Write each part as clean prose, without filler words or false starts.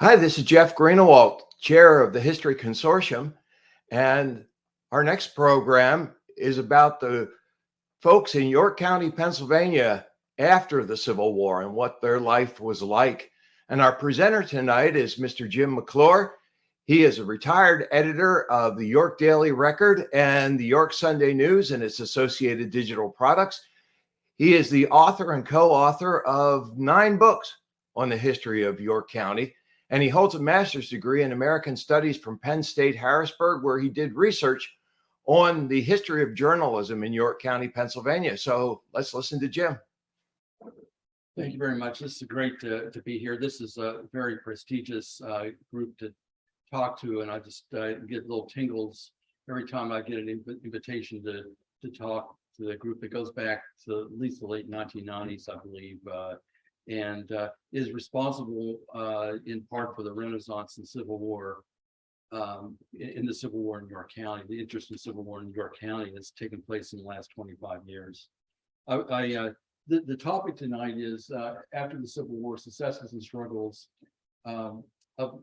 Hi, this is Jeff Greenewalt, chair of the History Consortium. And our next program is about the folks in York County, Pennsylvania after the Civil War and what their life was like. And our presenter tonight is Mr. Jim McClure. He is a retired editor of the York Daily Record and the York Sunday News and its associated digital products. He is the author and co-author of 9 books on the history of York County. And he holds a master's degree in American Studies from Penn State, Harrisburg, where he did research on the history of journalism in York County, Pennsylvania. So let's listen to Jim. Thank you very much. This is great to be here. This is a very prestigious group to talk to, and I just get little tingles every time I get an invitation to talk to the group that goes back to at least the late 1990s, I believe. And is responsible in part for the Renaissance and Civil War, in the Civil War in York County. The interest in Civil War in York County has taken place in the last 25 years. The topic tonight is after the Civil War, successes and struggles of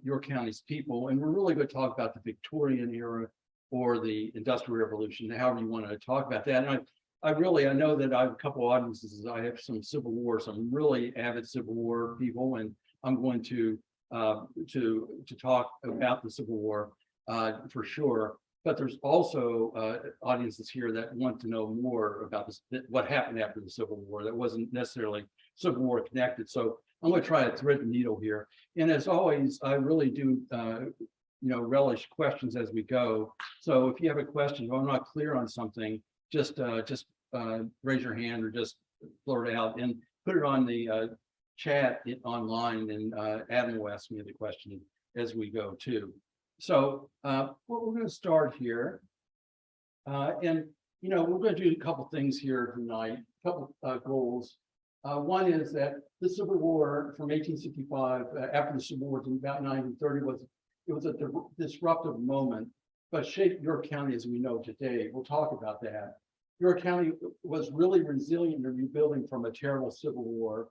York County's people. And we're really going to talk about the Victorian era or the Industrial Revolution, however you want to talk about that. And I know that I have a couple of audiences. I have some Civil War, some really avid Civil War people, and I'm going to talk about the Civil War for sure. But there's also audiences here that want to know more about what happened after the Civil War that wasn't necessarily Civil War connected. So I'm going to try to thread the needle here. And as always, I really do relish questions as we go. So if you have a question, if I'm not clear on something, just raise your hand or just blurt it out and put it on the chat online, and Adam will ask me the question as we go too. So what we're going to start here, and we're going to do a couple things here tonight, a couple goals. One is that the Civil War from 1865, after the Civil War to about 1930, was a disruptive moment, but shaped York County as we know today. We'll talk about that. York County was really resilient in rebuilding from a terrible Civil War.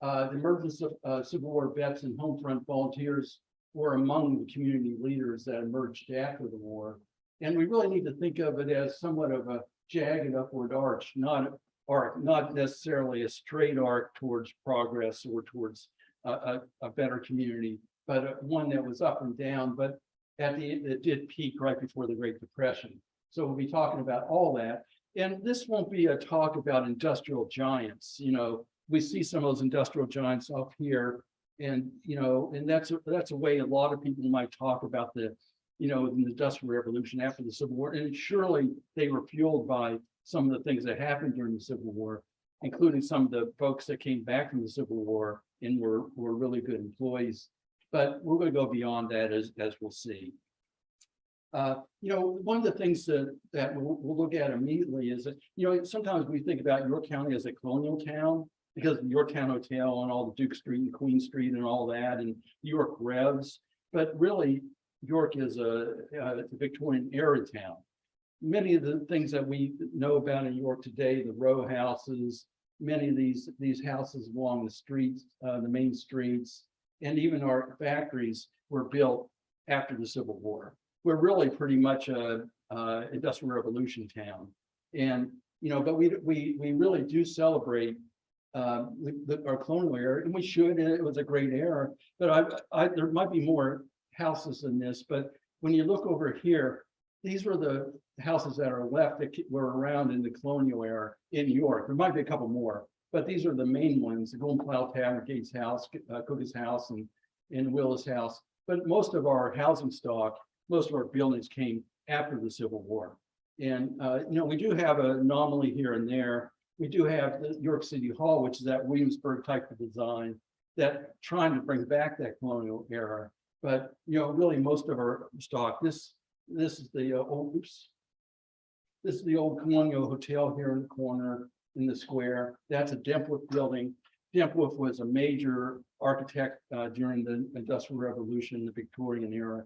The emergence of Civil War vets and home front volunteers were among the community leaders that emerged after the war. And we really need to think of it as somewhat of a jagged upward arch, not necessarily a straight arc towards progress or towards a better community, but one that was up and down, but it did peak right before the Great Depression. So we'll be talking about all that. And this won't be a talk about industrial giants. We see some of those industrial giants up here, and that's a way a lot of people might talk about the Industrial Revolution after the Civil War. And surely they were fueled by some of the things that happened during the Civil War, including some of the folks that came back from the Civil War and were really good employees. But we're going to go beyond that as we'll see. One of the things that we'll look at immediately is that, sometimes we think about York County as a colonial town because of the Yorktown Hotel and all the Duke Street and Queen Street and all that, and York Revs. But really, York is a Victorian era town. Many of the things that we know about in York today, the row houses, many of these houses along the streets, the main streets, and even our factories were built after the Civil War. We're really pretty much a Industrial Revolution town, and but we really do celebrate our colonial era, and we should. And it was a great era. But there might be more houses than this. But when you look over here, these were the houses that are left that were around in the colonial era in York. There might be a couple more, but these are the main ones: the Golden Plow Tavern, Gates House, Cook's House, and Willis House. But most of our housing stock, most of our buildings came after the Civil War. And, we do have an anomaly here and there. We do have the York City Hall, which is that Williamsburg type of design that trying to bring back that colonial era. But, really most of our stock, this is the this is the old Colonial Hotel here in the corner in the square. That's a Dempworth building. Dempworth was a major architect during the Industrial Revolution, the Victorian era.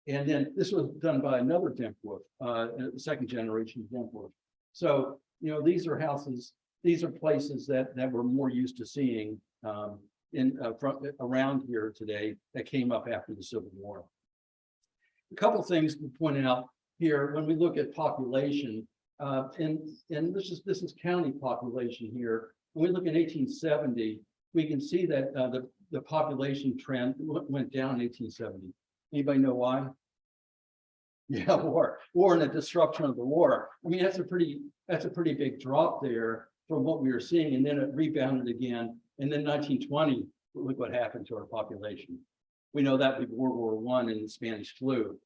And then this was done by another Dempworth, second generation Dempworth. So, these are houses, these are places that we're more used to seeing from around here today that came up after the Civil War. A couple things to point out here when we look at population, and this is county population here. When we look at 1870, we can see that the population trend went down in 1870. Anybody know why? Yeah, war and the disruption of the war. I mean, that's a pretty big drop there from what we were seeing, and then it rebounded again. And then 1920, look what happened to our population. We know that with World War I and the Spanish flu.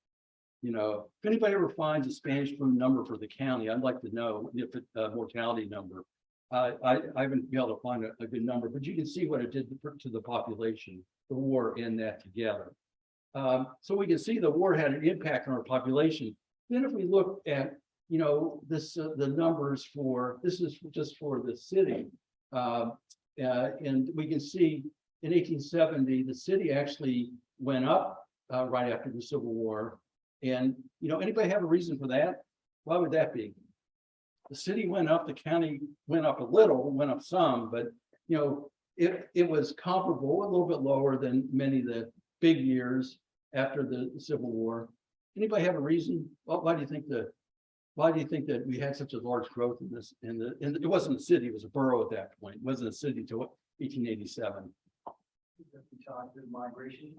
You know, if anybody ever finds a Spanish flu number for the county, I'd like to know if it's a mortality number. I haven't been able to find a good number, but you can see what it did to the population, the war and that together. So we can see the war had an impact on our population. Then if we look at, you know, this the numbers for, this is just for the city. And we can see in 1870, the city actually went up right after the Civil War. And, you know, anybody have a reason for that? Why would that be? The city went up, the county went up a little, went up some, but, you know, it was comparable, a little bit lower than many of the big years after the Civil War. Anybody have a reason? Well, why do you think that we had such a large growth in this? It wasn't a city; it was a borough at that point. It wasn't a city until 1887. Migration.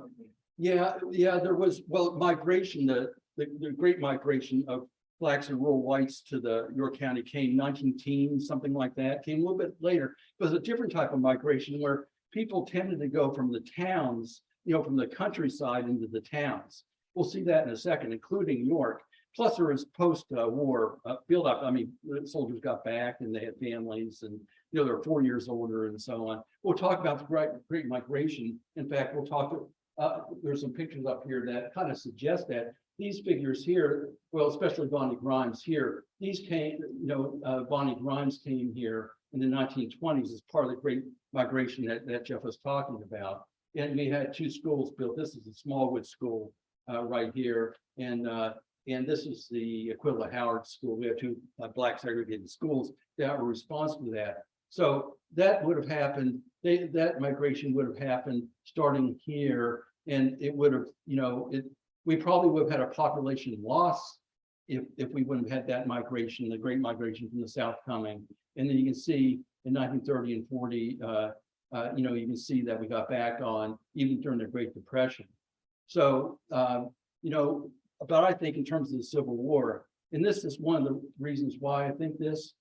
Yeah, there was, well, migration. The Great Migration of blacks and rural whites to the York County came 19 teens, something like that. Came a little bit later. It was a different type of migration where people tended to go from the towns, you know, from the countryside into the towns. We'll see that in a second, including York. Plus, there was post-war build-up. I mean, the soldiers got back and they had families, and you know they're 4 years older and so on. We'll talk about the Great Migration. In fact, we'll talk. There's some pictures up here that kind of suggest that these figures here, well, especially Bonnie Grimes here. These came, you know, Bonnie Grimes came here in the 1920s as part of the Great Migration that Jeff was talking about. And we had 2 schools built. This is the Smallwood School right here, and this is the Aquila Howard School. We have 2 black segregated schools that were responsible to that. So that would have happened. That migration would have happened starting here, and it would have, you know, we probably would have had a population loss if we wouldn't have had that migration, the Great Migration from the South coming. And then you can see in 1930 and 40, you know, you can see that we got back on even during the Great Depression. So, you know, but I think in terms of the Civil War, and this is one of the reasons why I think this,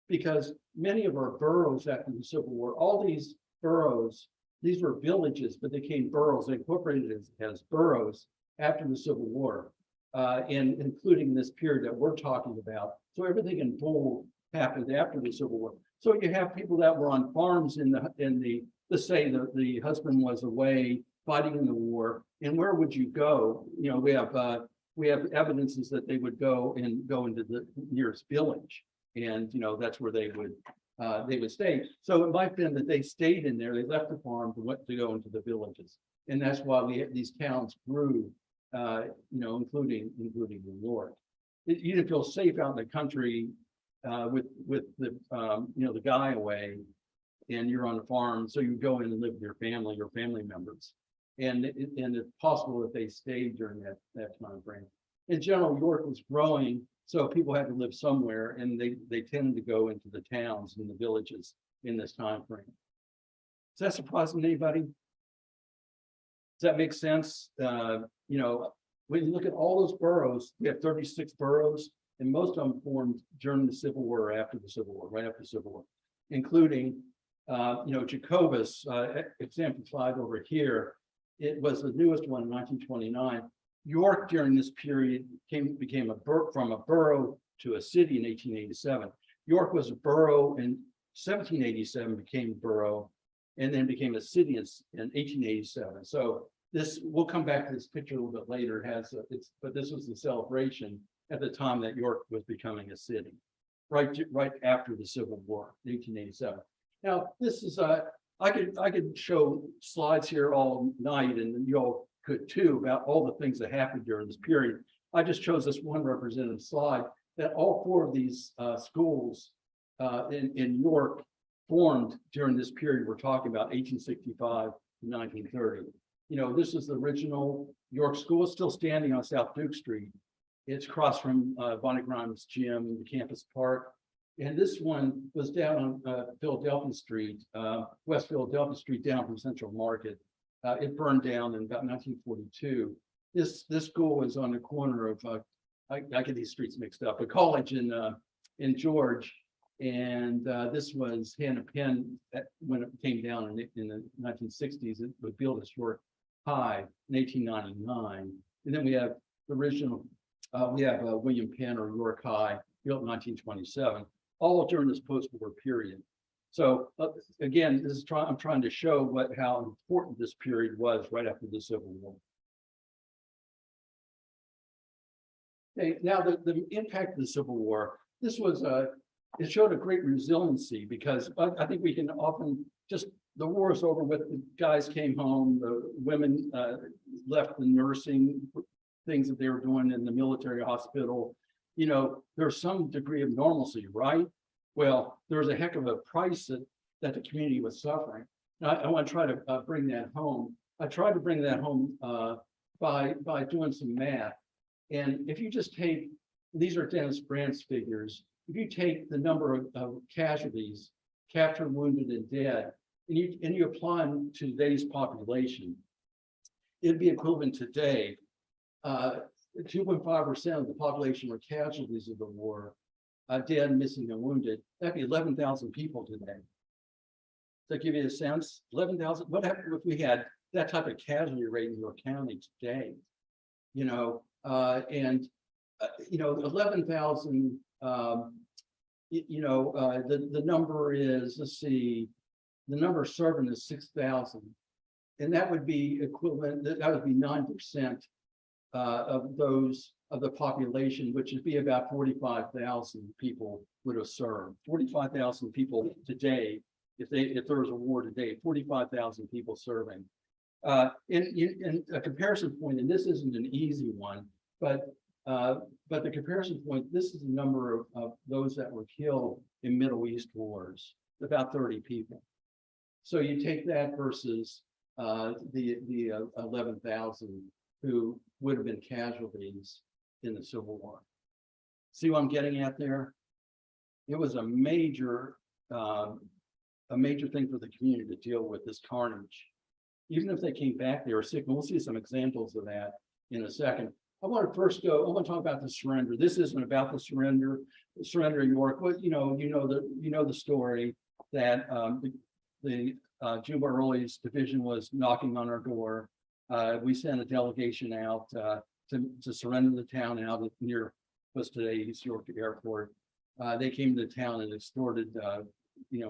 because many of our boroughs after the Civil War, all these boroughs, these were villages, but they became boroughs. They incorporated as boroughs after the Civil War, and including this period that we're talking about. So everything in bold happened after the Civil War. So you have people that were on farms let's say the husband was away fighting in the war, and where would you go? You know, we have evidences that they would go into the nearest village, and you know that's where they would stay. So it might have been that they stayed in there, they left the farm to go into the villages, and that's why these towns grew. You know, including New York. You didn't feel safe out in the country with the you know, the guy away, and you're on the farm, so you go in and live with your family members, and it's possible that they stayed during that time frame. In general, York was growing, so people had to live somewhere, and they tended to go into the towns and the villages in this time frame. Is that surprising to anybody? Does that make sense? You know, when you look at all those boroughs, we have 36 boroughs, and most of them formed during the Civil War or after the Civil War, right after the Civil War, including, you know, Jacobus, exemplified over here. It was the newest one in 1929. York during this period became from a borough to a city in 1887. York was a borough in 1787, became a borough, and then became a city in 1887. So this, we'll come back to this picture a little bit later. But this was the celebration at the time that York was becoming a city, right after the Civil War, 1887. Now, this is I could show slides here all night, and you all could too, about all the things that happened during this period. I just chose this one representative slide that all 4 of these schools in York formed during this period. We're talking about 1865 to 1930. You know, this is the original York School. It's still standing on South Duke Street. It's across from Bonnie Grimes Gym, the campus park. And this one was down on Philadelphia Street, West Philadelphia Street, down from Central Market. It burned down in about 1942. This school is on the corner of, I get these streets mixed up, a college in George. And this was Hannah Penn when it came down in the 1960s. It was built as York High in 1899. And then we have the original, William Penn or York High, built in 1927, all during this post-war period. So again, I'm trying to show how important this period was right after the Civil War. Okay, now the impact of the Civil War. This was it showed a great resiliency, because I think we can often just, the war is over with, the guys came home, the women left the nursing things that they were doing in the military hospital. You know, there's some degree of normalcy, right? Well, there was a heck of a price that the community was suffering. Now, I want to try to bring that home. I tried to bring that home by doing some math. And if you just take, these are Dennis Brandt's figures, if you take the number of casualties, captured, wounded, and dead, and you apply them to today's population, it'd be equivalent today. 2.5% of the population were casualties of the war, dead, missing, and wounded. That'd be 11,000 people today. Does that give you a sense? 11,000. What happened if we had that type of casualty rate in York County today? You know, 11,000. The number is, let's see, the number serving is 6,000, and that would be equivalent. That would be 9% of the population, which would be about 45,000 people would have served. 45,000 people today, if there was a war today, 45,000 people serving. In a comparison point, and this isn't an easy one, but the comparison point, this is the number of those that were killed in Middle East wars, about 30 people. So you take that versus the 11,000 who would have been casualties in the Civil War. See what I'm getting at there? It was a major thing for the community to deal with, this carnage. Even if they came back, they were sick. And we'll see some examples of that in a second. I want to talk about the surrender. This isn't about the surrender. The surrender in York. Well, you know the story that the Jim Early's division was knocking on our door. We sent a delegation out to surrender the town out near what's today East York Airport. They came to the town and extorted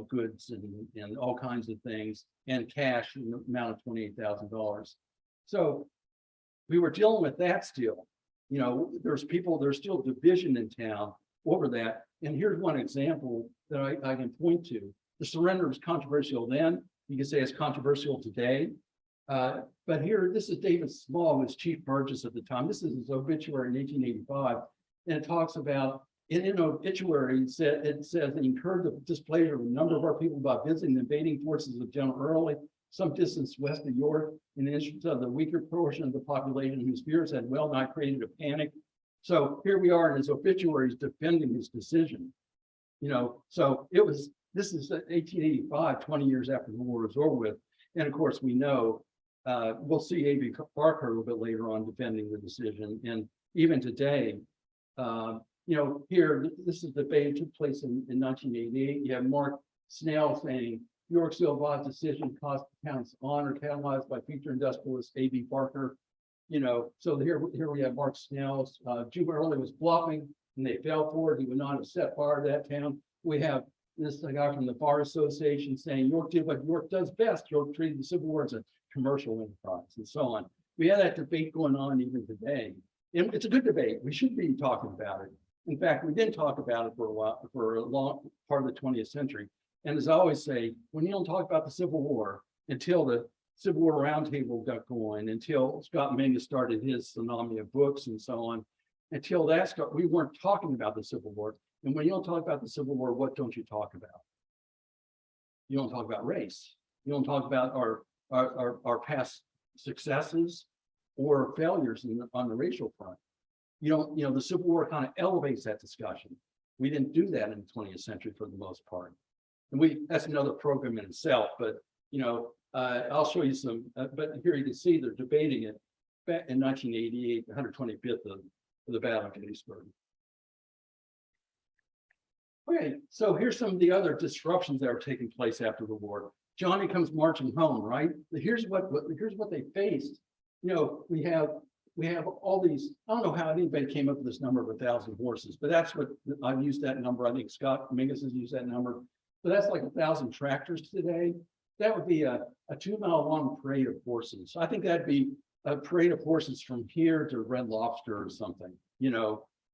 goods and all kinds of things, and cash in the amount of $28,000. So we were dealing with that still. You know, there's still division in town over that. And here's one example that I can point to. The surrender was controversial then. You can say it's controversial today. But here, this is David Small, who was Chief Burgess at the time. This is his obituary in 1885. And it talks about, in an obituary, it says that he incurred the displeasure of a number of our people by visiting the invading forces of General Early, some distance west of York, in the interest of the weaker portion of the population whose fears had well nigh created a panic. So here we are in his obituaries defending his decision. You know, so this is 1885, 20 years after the war was over with. And of course, we know, we'll see A.B. Barker a little bit later on defending the decision. And even today, here, this is the debate that took place in 1988. You have Mark Snell saying, York's ill-advised decision cost the town's honor, catalyzed by future industrialist A.B. Barker. You know, so here we have Mark Snell. Jim Early was bluffing, and they fell for it. He would not have set fire to that town. We have this guy from the Bar Association saying York did what York does best. York treated the Civil War as a commercial enterprise, and so on. We had that debate going on even today. And it's a good debate. We should be talking about it. In fact, we didn't talk about it for a while, for a long part of the 20th century. And as I always say, when you don't talk about the Civil War until the Civil War Roundtable got going, until Scott Mingus started his tsunami of books and so on, until that started, we weren't talking about the Civil War. And when you don't talk about the Civil War, what don't you talk about? You don't talk about race. You don't talk about our past successes or failures on the racial front. The Civil War kind of elevates that discussion. We didn't do that in the 20th century for the most part. And that's another program in itself, but I'll show you some, but here you can see they're debating it back in 1988, 125th of the Battle of Gettysburg. Okay, so here's some of the other disruptions that are taking place after the war. Johnny comes marching home, right? Here's what they faced. We have all these. I don't know how anybody came up with this number of 1,000 horses, but that's what I've used that number. I think Scott Mingus has used that number. But that's like 1,000 tractors today. That would be a 2-mile long parade of horses. I think that'd be a parade of horses from here to Red Lobster or something.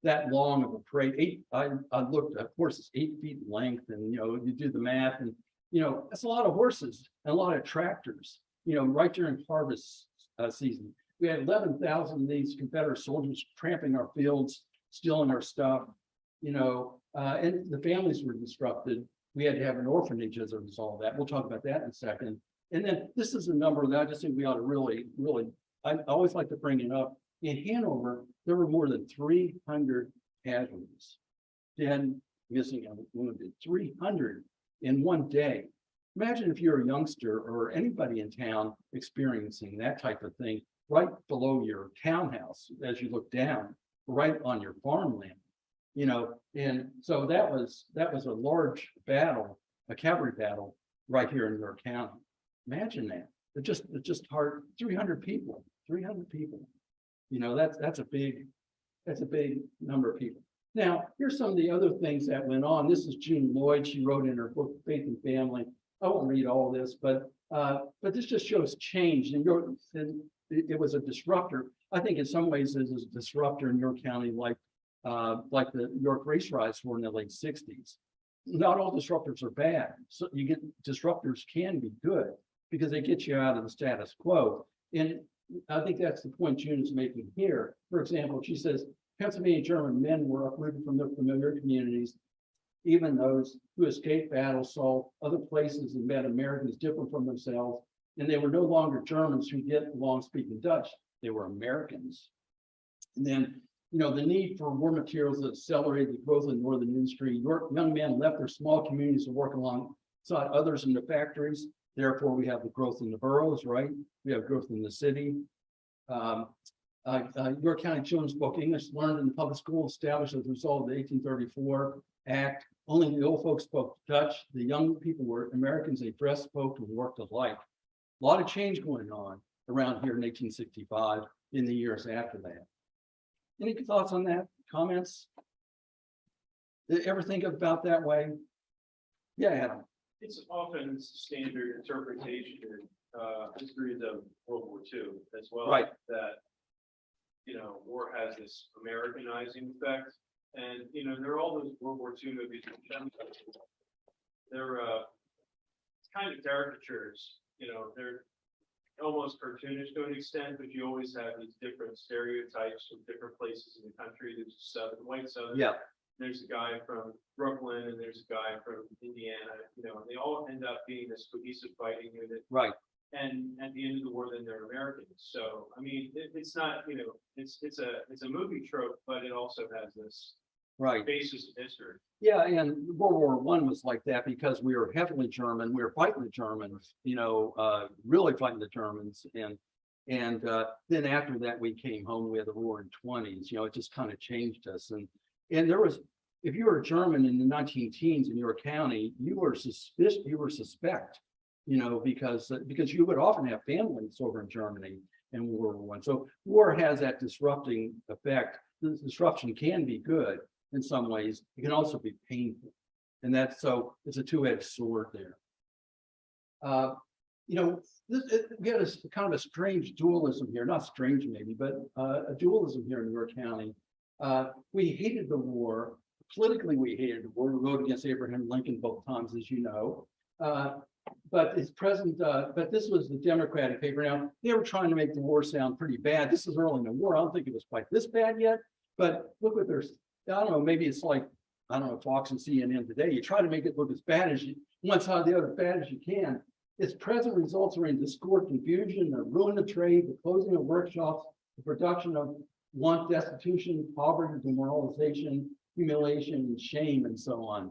That long of a parade. I looked at horses 8 feet in length, and you do the math, and that's a lot of horses and a lot of tractors. Right during harvest season, we had 11,000 of these Confederate soldiers tramping our fields, stealing our stuff. And the families were disrupted. We had to have an orphanage as a result of that. We'll talk about that in a second. And then this is a number that I just think we ought to really, I always like to bring it up. In Hanover, there were more than 300 casualties, dead, missing, and wounded. 300 in one day. Imagine if you're a youngster or anybody in town experiencing that type of thing right below your townhouse as you look down, right on your farmland. And so that was a large battle, a cavalry battle right here in York County. Imagine that. It's just hard. 300 people. That's a big number of people. Now, here's some of the other things that went on. This is June Lloyd. She wrote in her book, Faith and Family. I won't read all this, but this just shows change. And it was a disruptor. I think in some ways it is a disruptor in York County, like the York race riots were in the late 60s. Not all disruptors are bad. So disruptors can be good because they get you out of the status quo. And I think that's the point June is making here. For example, she says, Pennsylvania German men were uprooted from their familiar communities. Even those who escaped battle saw other places and met Americans different from themselves. And they were no longer Germans who get along speaking Dutch. They were Americans. And then, the need for war materials that accelerated the growth of northern industry. Young men left their small communities to work alongside others in the factories. Therefore, we have the growth in the boroughs, right? We have growth in the city. York County Children's Book English learned in the public school established as a result of the 1834 Act. Only the old folks spoke Dutch. The young people were Americans. They dressed, spoke, and worked alike. A lot of change going on around here in 1865 in the years after that. Any thoughts on that? Comments? Did you ever think about that way? Yeah, Adam. It's often standard interpretation in history of World War II as well. Right. That, war has this Americanizing effect. And, there are all those World War II movies. They're kind of caricatures, they're almost cartoonish to an extent, but you always have these different stereotypes from different places in the country. There's white Southern. Yeah. There's a guy from Brooklyn and there's a guy from Indiana, and they all end up being this cohesive fighting unit. Right. And at the end of the war, then they're Americans. So, I mean, it's not, it's a movie trope, but it also has this basis of history. Yeah, and World War I was like that because we were heavily German. We were fighting the Germans, really fighting the Germans. And then after that, we came home. We had the roaring 20s. It just kind of changed us. And there was, if you were a German in the 19 teens in York County, you were suspicious. You were suspect, because you would often have families over in Germany in World War I. So war has that disrupting effect. The disruption can be good in some ways. It can also be painful, and so it's a two-edged sword there. We had a kind of a strange dualism here. Not strange, maybe, but a dualism here in York County. We hated the war. Politically, we hated the war. We voted against Abraham Lincoln both times, as you know. But this was the Democratic paper. Now, they were trying to make the war sound pretty bad. This is early in the war. I don't think it was quite this bad yet. But look what I don't know, maybe it's like I don't know, Fox and CNN today, you try to make it look as bad as you, one side or the other, bad as you can. Its present results are in discord, confusion, the ruin of trade, the closing of workshops, the production of want, destitution, poverty, demoralization, humiliation, and shame, and so on.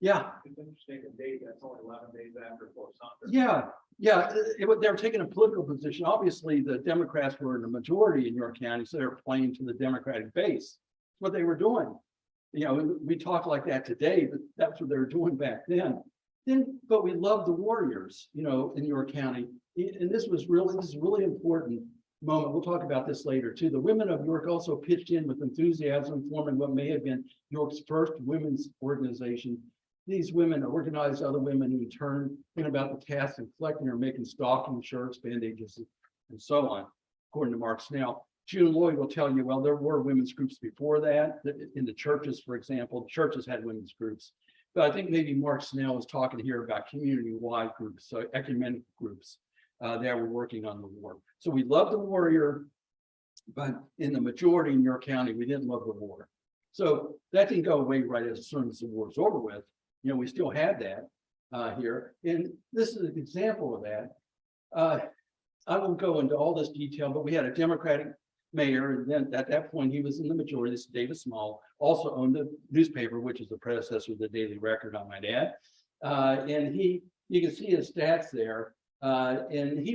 Yeah. It's interesting, the date, that's only 11 days after Fort Sumter. Yeah, they were taking a political position. Obviously, the Democrats were in the majority in York County, so they were playing to the Democratic base. That's what they were doing. You know, we talk like that today, but that's what they were doing back then. But we love the warriors, you know, in York County. And this is really important moment. We'll talk about this later too. The women of York also pitched in with enthusiasm, forming what may have been York's first women's organization. These women organized other women who in turn went about the task of collecting or making stockings, shirts, bandages, and so on, according to Mark Snell. June Lloyd will tell you, well, there were women's groups before that. In the churches, for example, churches had women's groups. But I think maybe Mark Snell was talking here about community-wide groups, so ecumenical groups that were working on the war. So we love the warrior, but in the majority in York County, we didn't love the war. So that didn't go away right as soon as the war was over with. You know, we still had that here. And this is an example of that. I won't go into all this detail, but we had a Democratic mayor, and then at that point he was in the majority. This is David Small, also owned the newspaper, which is the predecessor of the Daily Record, I might add. And you can see his stats there. And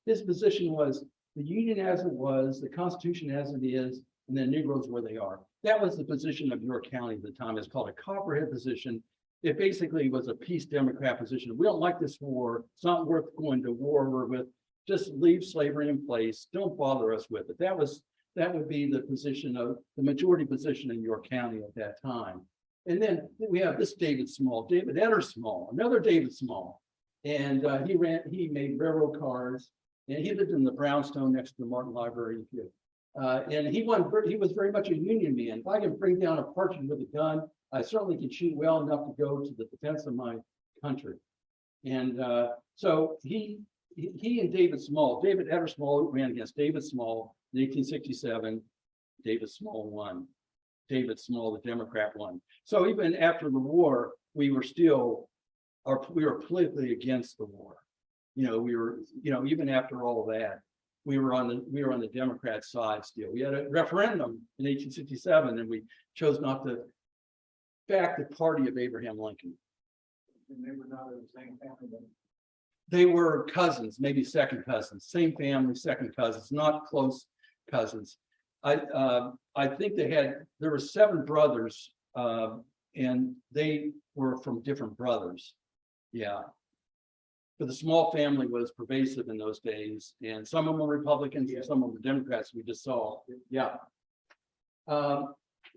his position was the Union as it was, the Constitution as it is, and then Negroes where they are. That was the position of York County at the time. It's called a Copperhead position. It basically was a peace Democrat position. We don't like this war. It's not worth going to war with. Just leave slavery in place. Don't bother us with it. That would be the position of the majority position in York County at that time. And then we have this David Small, David Eder Small, another David Small. And he made railroad cars, and he lived in the brownstone next to the Martin Library. And he was very much a Union man. If I can bring down a partridge with a gun, I certainly can shoot well enough to go to the defense of my country. And so he and David Small, David Eder Small ran against David Small in 1867. David Small won. David Small, the Democrat, won. So even after the war, we were politically against the war. Even after all of that, we were on the Democrat side still. We had a referendum in 1867, and we chose not to back the party of Abraham Lincoln. And they were not in the same family then. They were cousins, maybe second cousins, same family, second cousins, not close cousins. I think there were 7 brothers, and they were from different brothers. Yeah. But the Small family was pervasive in those days, and some of them were Republicans and some of them were Democrats, we just saw. Yeah.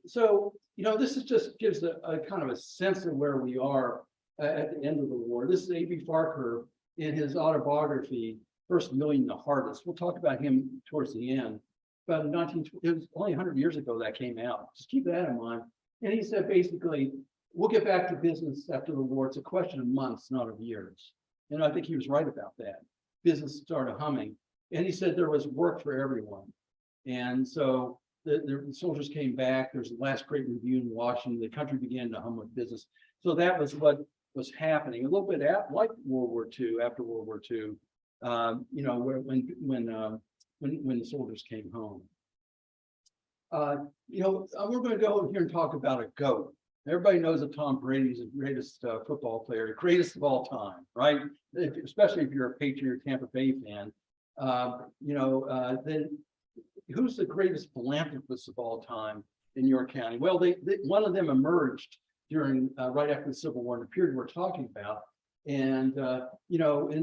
So, this just gives a kind of a sense of where we are at the end of the war. This is A.B. Farquhar in his autobiography, First Million the Hardest. We'll talk about him towards the end. But it was only 100 years ago that came out. Just keep that in mind. And he said, basically, we'll get back to business after the war. It's a question of months, not of years. And I think he was right about that. Business started humming. And he said there was work for everyone. And so the soldiers came back. There's the last great review in Washington. The country began to hum with business. So that was what was happening. A little bit like World War II, after World War II, when the soldiers came home. We're going to go here and talk about a GOAT. Everybody knows that Tom Brady is the greatest football player, greatest of all time, right? Especially if you're a Patriot Tampa Bay fan. Then who's the greatest philanthropist of all time in York County? Well, one of them emerged during right after the Civil War, in the period we're talking about, and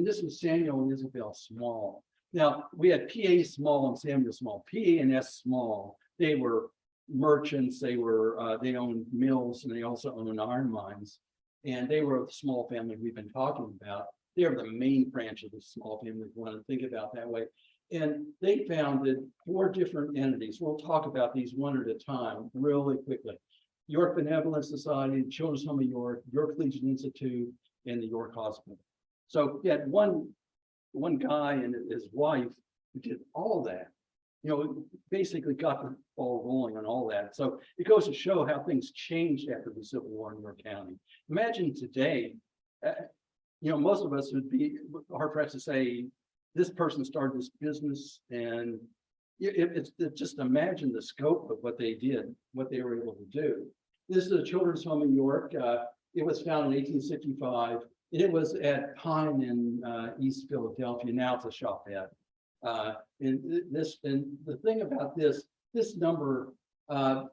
this was Samuel and Isabel Small. Now we had P.A. Small and Samuel Small. P.A. and S. Small, they were merchants. They owned mills, and they also owned iron mines. And they were the Small family we've been talking about. They are the main branch of the Small family, if you want to think about it that way. And they founded 4 different entities. We'll talk about these one at a time really quickly. York Benevolent Society, Children's Home of York, York Legion Institute, and the York Hospital. So you had one guy and his wife who did all that. basically got the ball rolling on all that. So it goes to show how things changed after the Civil War in York County. Imagine today, most of us would be hard pressed to say this person started this business, and it's just imagine the scope of what they did, what they were able to do. This is a children's home in York. It was founded in 1865, and it was at Pine in East Philadelphia. Now it's a shopette. And the thing about this number,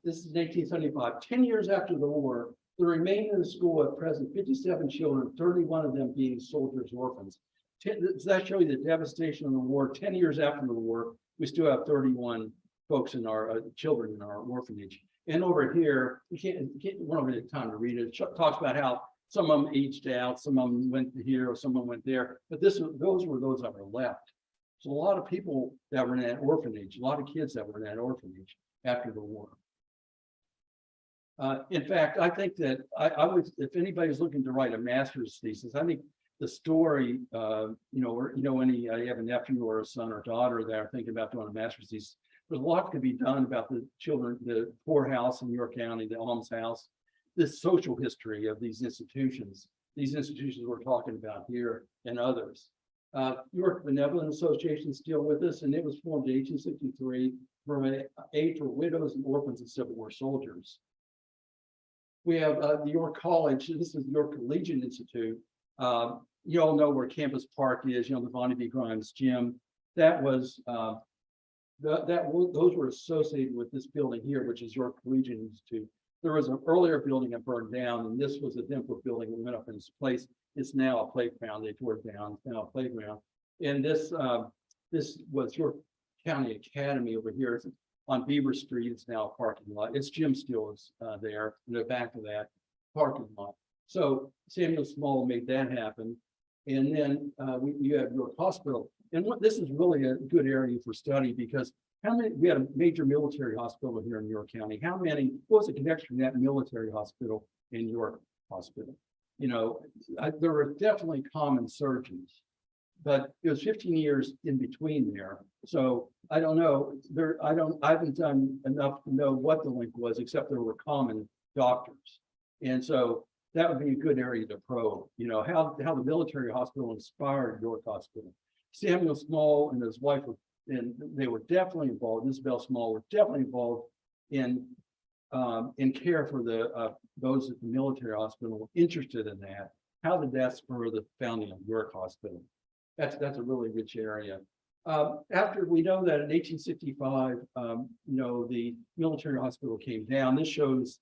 this is 1875, 10 years after the war, the remainder of the school at present, 57 children, 31 of them being soldiers' orphans. Does that show you the devastation of the war? 10 years after the war, we still have 31 folks in our children in our orphanage. And over here, we don't have time to read it. It talks about how some of them aged out, some of them went here, or some of them went there. But those were those that were left. So a lot of people that were in that orphanage, a lot of kids that were in that orphanage after the war. In fact, I think that I would, if anybody's looking to write a master's thesis, I think the story, I have a nephew or a son or daughter that are thinking about doing a master's thesis. There's a lot to be done about the children, the poorhouse in York County, the almshouse, this social history of these institutions we're talking about here and others. York Benevolent Association is still with us, and it was formed in 1863 from an aid for widows and orphans of Civil War soldiers. We have the York College. This is the York Collegiate Institute. You all know where Campus Park is. The Bonnie B. Grimes gym. That was those were associated with this building here, which is York Collegiate Institute. There was an earlier building that burned down, and this was a Denver building that went up in its place. It's now a playground. They tore it down. It's now a playground. And this was York County Academy over here. It's on Beaver Street. It's now a parking lot. Its gym still is there in the back of that parking lot. So Samuel Small made that happen. And then you have York Hospital. And this is really a good area for study, because we had a major military hospital here in York County. What was the connection to that military hospital in York Hospital? There were definitely common surgeons, but it was 15 years in between there. So I don't know. I haven't done enough to know what the link was, except there were common doctors. And so that would be a good area to probe, how the military hospital inspired York Hospital. Samuel Small and his wife they were definitely involved. Isabel Small were definitely involved in care for those at the military hospital were interested in that. How did that spur the founding of York Hospital? That's a really rich area. After we know that in 1865, the military hospital came down. This shows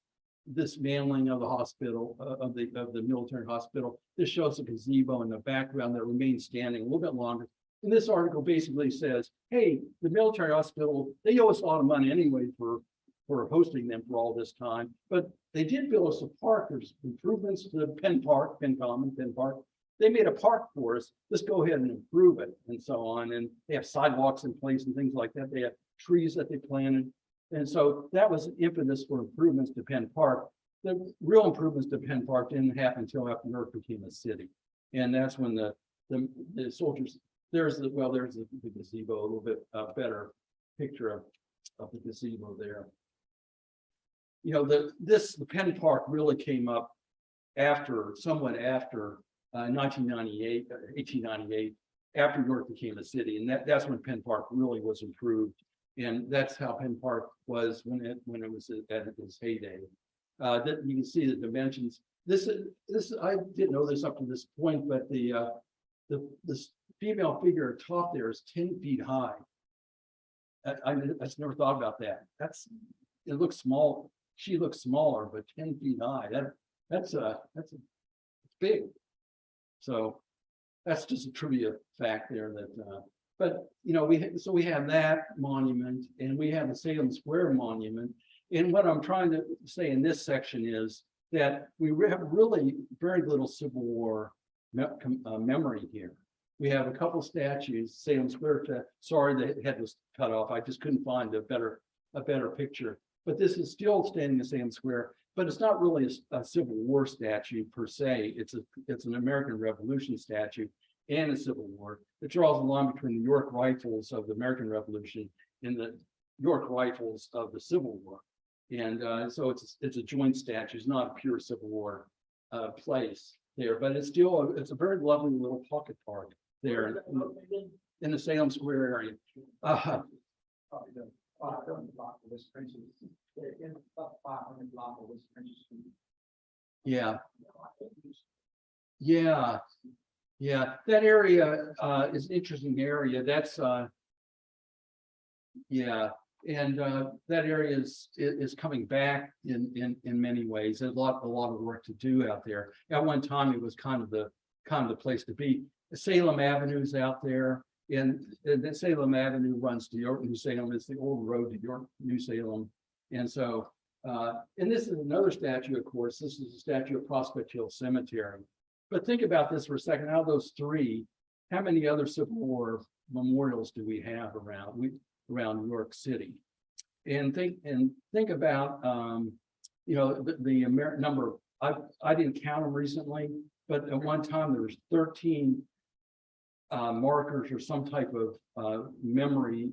dismantling of the hospital, of the military hospital. This shows a gazebo in the background that remains standing a little bit longer. And this article basically says, hey, the military hospital, they owe us a lot of money anyway for hosting them for all this time. But they did build us a park. There's improvements to Penn Park. They made a park for us. Let's go ahead and improve it, and so on. And they have sidewalks in place and things like that. They have trees that they planted. And so that was an impetus for improvements to Penn Park. The real improvements to Penn Park didn't happen until after York became a city. And that's when the soldiers, there's the gazebo, a little bit better picture of the gazebo there. The Penn Park really came up somewhat after 1898, after York became a city. And that's when Penn Park really was improved. And that's how Penn Park was when it was at its heyday. You can see the dimensions. This I didn't know this up to this point, but this female figure top there is 10 feet high. I just never thought about that. It looks small. She looks smaller, but 10 feet high. That's big. So that's just a trivia fact there. But we have that monument, and we have the Salem Square monument. And what I'm trying to say in this section is that we have really very little Civil War memory here. We have a couple statues, Salem Square. Sorry, the head was cut off. I just couldn't find a better picture. But this is still standing in Salem Square. But it's not really a Civil War statue per se. It's an American Revolution statue and a Civil War. It draws a line between the York Rifles of the American Revolution in the York Rifles of the Civil War. And so it's a joint statue. It's not a pure Civil War place there, but it's still it's a very lovely little pocket park there in the Salem Square area. Yeah. Yeah. Yeah, that area is an interesting area. That's yeah, and that area is coming back in many ways. There's a lot of work to do out there. At one time, it was kind of the place to be. Salem Avenue's out there, and the Salem Avenue runs to York, New Salem. It's the old road to York, New Salem, and so and this is another statue. Of course, this is a statue of Prospect Hill Cemetery. But think about this for a second. Out of those three, how many other Civil War memorials do we have around New York City? And think about you know the number. I didn't count them recently, but at one time there was 13 markers or some type of memory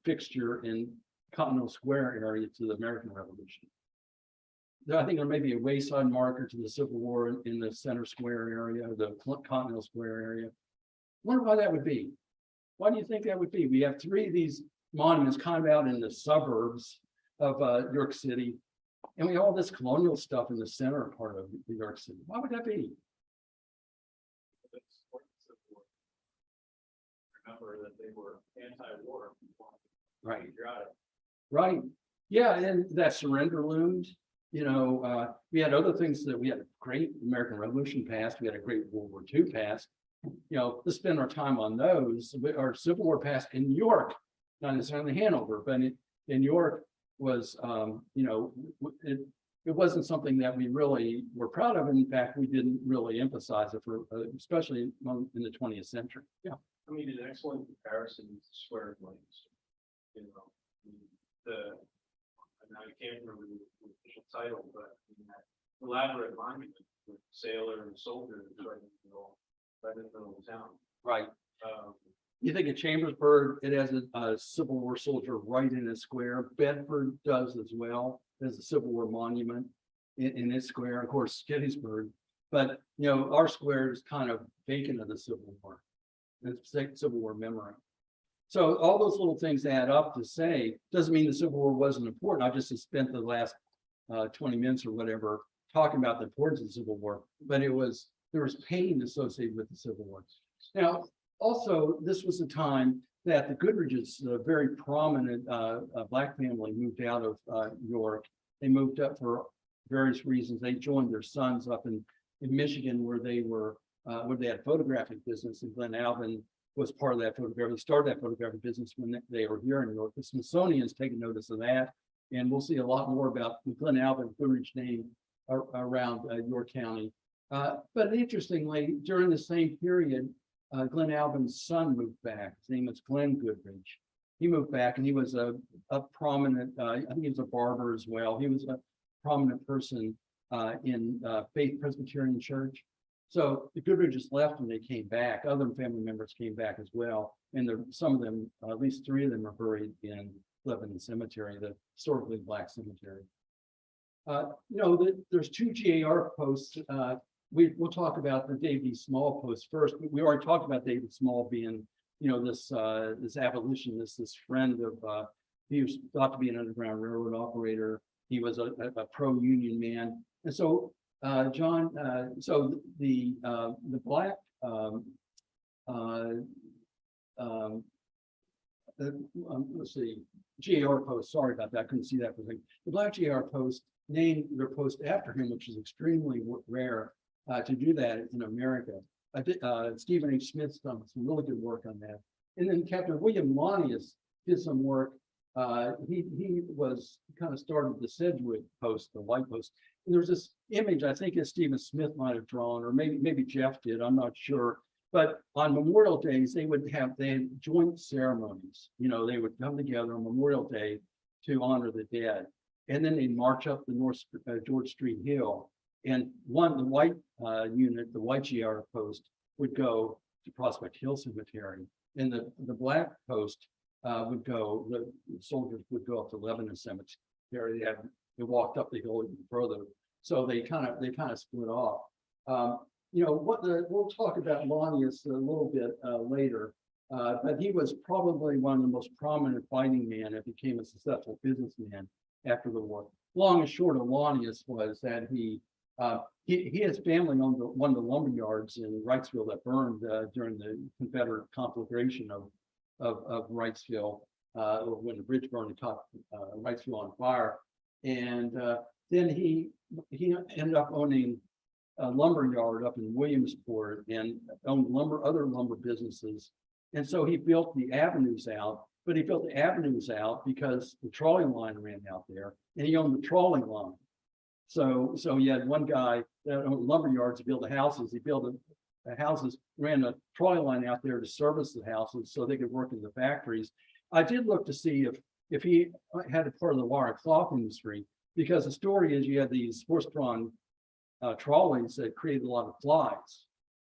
fixture in Continental Square area to the American Revolution. I think there may be a wayside marker to the Civil War in the Center Square area, the Continental Square area. Wonder why that would be. Why do you think that would be? We have three of these monuments kind of out in the suburbs of York City, and we have all this colonial stuff in the center part of New York City. Why would that be? Remember that they were anti-war. Right. Right. Yeah, and that surrender loomed. You know, we had other things that we had a great American Revolution past. We had a great World War II past. You know, let's spend our time on those. Our Civil War past in New York, not necessarily Hanover, but in York was, you know, it wasn't something that we really were proud of. In fact, we didn't really emphasize it for, especially in the 20th century. Yeah. I mean, an excellent comparison is the Square of Lancaster. You know, I can't remember the official title, but that elaborate monument with sailor and soldier right in the middle of town. Right. You think of Chambersburg, it has a Civil War soldier right in the square. Bedford does as well. There's a Civil War monument in its square. Of course, Gettysburg. But, you know, our square is kind of vacant of the Civil War. It's Civil War memory. So all those little things add up to say, doesn't mean the Civil War wasn't important. I just spent the last 20 minutes or whatever talking about the importance of the Civil War, but there was pain associated with the Civil War. Now, also, this was a time that the Goodridges, a very prominent Black family, moved out of York. They moved up for various reasons. They joined their sons up in Michigan, where they had a photographic business, and Glen Alvin was part of that photography. They started that photographic business when they were here in New York. The Smithsonian's taken notice of that, and we'll see a lot more about the Glen Alvin Goodrich name around York County. But interestingly, during the same period, Glen Alvin's son moved back. His name was Glenn Goodrich. He moved back, and he was a prominent, I think he was a barber as well. He was a prominent person in Faith Presbyterian Church. So the Goodridges left and they came back. Other family members came back as well. And some of them, at least three of them, are buried in Lebanon Cemetery, the historically Black cemetery. You know, there's two GAR posts. We'll talk about the David E. Small post first. We already talked about David Small being, you know, this abolitionist, this friend of, he was thought to be an Underground Railroad operator. He was a pro-union man. And so John, so the Black let's see, GAR post, sorry about that, I couldn't see that for a second. The Black GAR post named their post after him, which is extremely rare to do that in America. Stephen H. Smith's done some really good work on that. And then Captain William Lanius did some work. He was kind of started the Sedgwick post, the white post. And there's this image I think that Stephen Smith might have drawn, or maybe Jeff did, I'm not sure. But on Memorial Days, they had joint ceremonies. You know, they would come together on Memorial Day to honor the dead. And then they'd march up the North George Street Hill. And the white unit, the white GR post, would go to Prospect Hill Cemetery. And the Black post would go, the soldiers would go up to Lebanon Cemetery. They walked up the hill even further. So they kind of split off. We'll talk about Lonnius a little bit later, but he was probably one of the most prominent fighting men and became a successful businessman after the war. Long and short of Lonnius was that his family owned one of the lumber yards in Wrightsville that burned during the Confederate conflagration of Wrightsville, when the bridge burned and caught Wrightsville on fire. And then he ended up owning a lumber yard up in Williamsport and owned other lumber businesses. And so he built the avenues out, but he built the avenues out because the trolley line ran out there and he owned the trolley line. So you had one guy that owned lumber yards to build the houses. He built the houses, ran a trolley line out there to service the houses so they could work in the factories. I did look to see if he had a part of the wire cloth industry, because the story is you had these horse-drawn trolleys that created a lot of flies,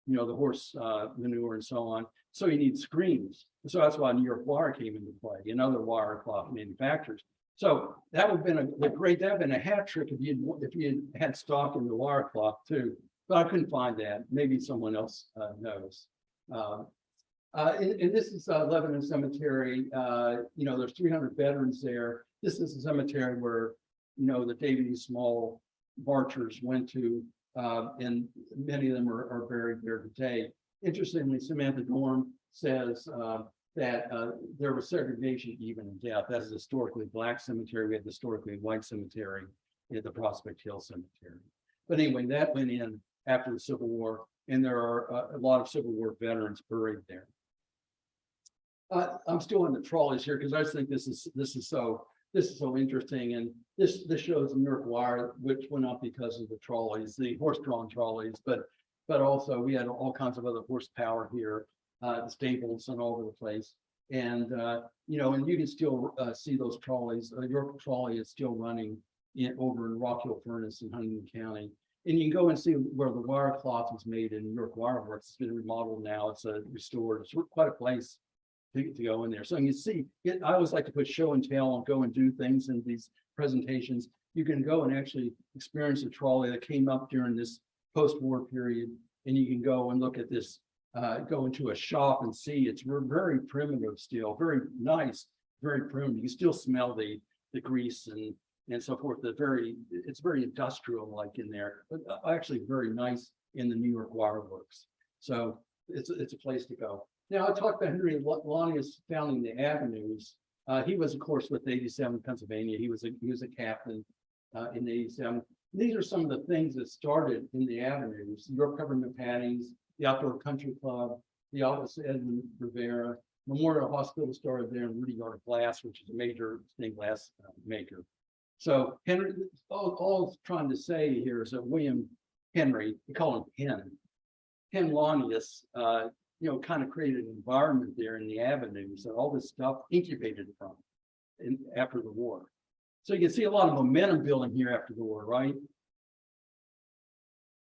the horse manure and so on. So you need screens. So that's why New York Wire came into play and other wire cloth manufacturers. So that would have been a hat trick if you had stock in the wire cloth too. But I couldn't find that. Maybe someone else knows. And this is Lebanon Cemetery. There's 300 veterans there. This is a cemetery where the David E. Small marchers went to, and many of them are buried there today. Interestingly, Samantha Dorn says that there was segregation even in death. That is historically black cemetery. We had historically white cemetery. We had the Prospect Hill Cemetery. But anyway, that went in after the Civil War, and there are a lot of Civil War veterans buried there. I'm still in the trolleys here because I just think this is so interesting, and this shows the New York Wire, which went up because of the trolleys, the horse-drawn trolleys, but also we had all kinds of other horsepower here, the stables and all over the place, and and you can still see those trolleys. The York trolley is still running over in Rock Hill Furnace in Huntington County, and you can go and see where the wire cloth was made in New York Wire Works. It's been remodeled now. It's restored. It's quite a place to go in there. So you see, I always like to put show and tell and go and do things in these presentations. You can go and actually experience a trolley that came up during this post-war period, and you can go and look at this, go into a shop and see it's very primitive still, very nice, very primitive. You can still smell the grease and so forth. It's very industrial like in there, but actually very nice in the New York Wire Works. So it's a place to go. Now, I talked about Henry Lonnius founding the avenues. He was, of course, with 87 Pennsylvania. He was a captain in 87. These are some of the things that started in the avenues: York Government Patties, the Outdoor Country Club, the Office of Edmund Rivera, Memorial Hospital started there, and Rudy Yard Glass, which is a major stained glass maker. So Henry, all I'm trying to say here is that William Henry, we call him Hen Lonnius, kind of created an environment there in the avenues that all this stuff incubated from after the war. So you can see a lot of momentum building here after the war, right?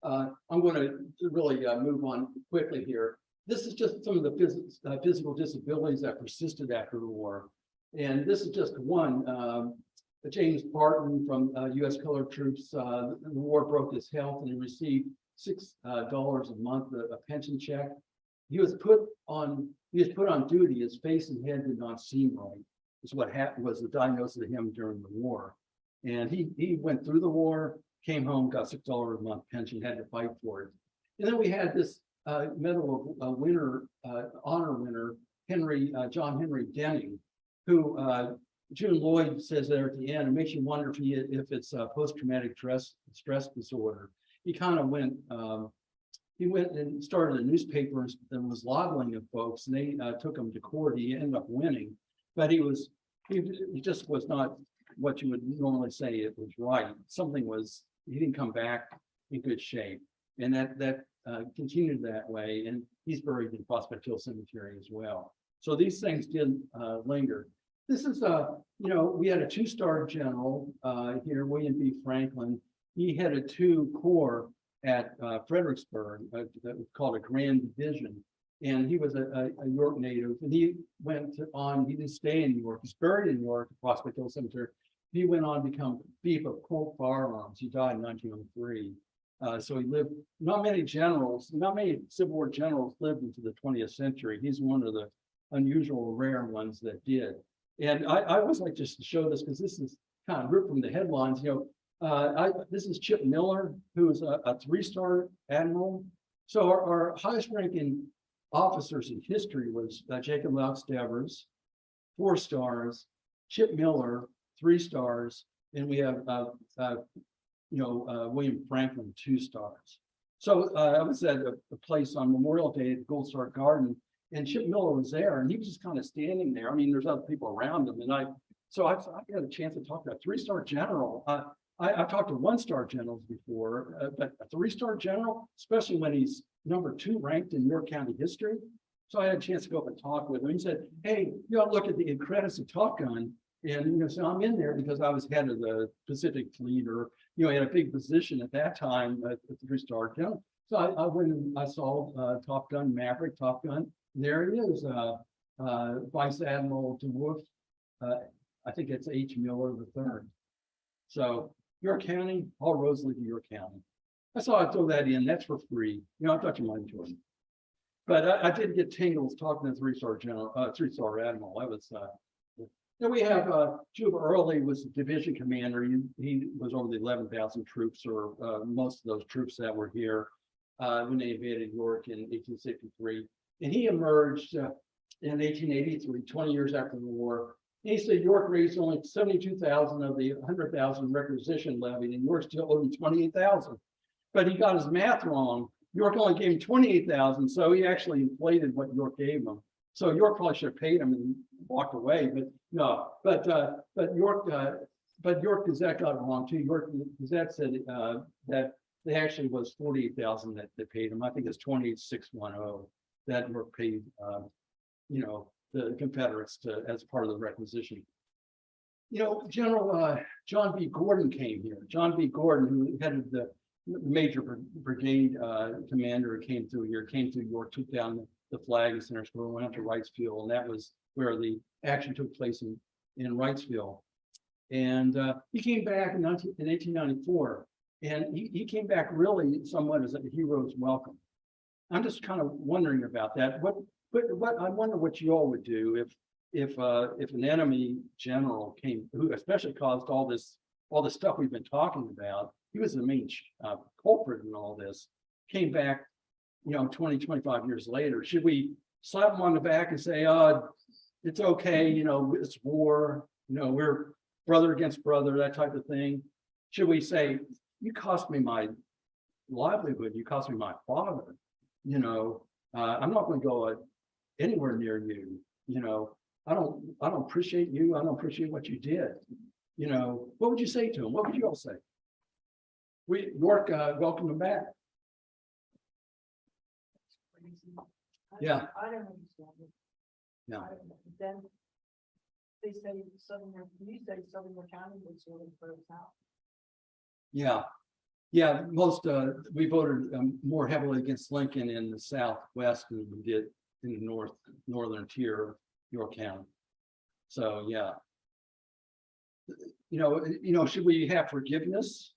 I'm going to really move on quickly here. This is just some of the physical disabilities that persisted after the war. And this is just one. James Barton from U.S. colored troops, the war broke his health and he received $6 a month, a pension check. He was put on duty. His face and head did not seem right. Is what happened, was the diagnosis of him during the war. And he went through the war, came home, got $6 a month pension, had to fight for it. And then we had this Medal of honor winner, John Henry Denning, who June Lloyd says there at the end, it makes you wonder if it's post-traumatic stress disorder. He kind of went. He went and started a newspaper and was libeling of folks, and they took him to court. He ended up winning, but he just was not what you would normally say it was right. He didn't come back in good shape, and that continued that way. And he's buried in Prospect Hill Cemetery as well. So these things did linger. This is we had a 2-star general here, William B. Franklin. He headed 2 corps at Fredericksburg that was called a Grand Division. and he was a York native, and he didn't stay in New York, he's buried in New York, Prospect Hill Cemetery. He went on to become chief of Colt Firearms. He died in 1903. So he lived, not many Civil War generals lived into the 20th century. He's one of the unusual, rare ones that did. And I always like just to show this because this is kind of ripped from the headlines. This is Chip Miller, who is a 3-star admiral. So our highest ranking officers in history was Jacob Loucks Devers, 4 stars, Chip Miller, 3 stars, and we have William Franklin, 2 stars. So I was at a place on Memorial Day at Gold Star Garden, and Chip Miller was there, and he was just kind of standing there. I mean, there's other people around him, and I got a chance to talk to a 3-star general. I've talked to 1-star generals before, but a 3-star general, especially when he's number 2 ranked in York County history. So I had a chance to go up and talk with him. He said, "Hey, you ought to look at the credits of Top Gun." And so I'm in there because I was head of the Pacific Fleet, or had a big position at that time at the 3-star general. So I went and I saw Top Gun Maverick, Top Gun. There he is, Vice Admiral DeWolf. I think it's H. Miller III. So York County, all roads lead to York County. I thought I'd throw that in. That's for free. I thought you might enjoy it. But I did get tingles talking to 3-star general, 3-star admiral. That was. Then we have Juba Early was the division commander. He was over the 11,000 troops, or most of those troops that were here when they invaded York in 1863. And he emerged in 1883, 20 years after the war. He said York raised only 72,000 of the 100,000 requisition levied, and York still owed him 28,000. But he got his math wrong. York only gave him 28,000, so he actually inflated what York gave him. So York probably should have paid him and walked away, but no. But York Gazette got it wrong too. York Gazette said that they actually was 48,000 that paid him. I think it's 28,610 that York paid, the Confederates as part of the requisition. General John B. Gordon came here. John B. Gordon, who headed the major brigade commander, came through York, took down the flag in Center Square, went up to Wrightsville, and that was where the action took place in Wrightsville. And he came back in 1894, and he came back really somewhat as a hero's welcome. I'm just kind of wondering about that. What I wonder what you all would do if an enemy general came, who especially caused all this stuff we've been talking about. He was the main culprit in all this. Came back, 20, 25 years later. Should we slap him on the back and say, "Oh, it's okay, it's war, we're brother against brother," that type of thing? Should we say, "You cost me my livelihood, you cost me my father, I'm not going to go anywhere near you, I don't appreciate you, I don't appreciate what you did." What would you say to him? What would you all say? York welcome him back. Yeah. I don't understand it. Yeah. Then they say you say Southern County was sort of first out. Yeah. Most we voted more heavily against Lincoln in the Southwest than we did in the northern tier of York County. So yeah. Should we have forgiveness?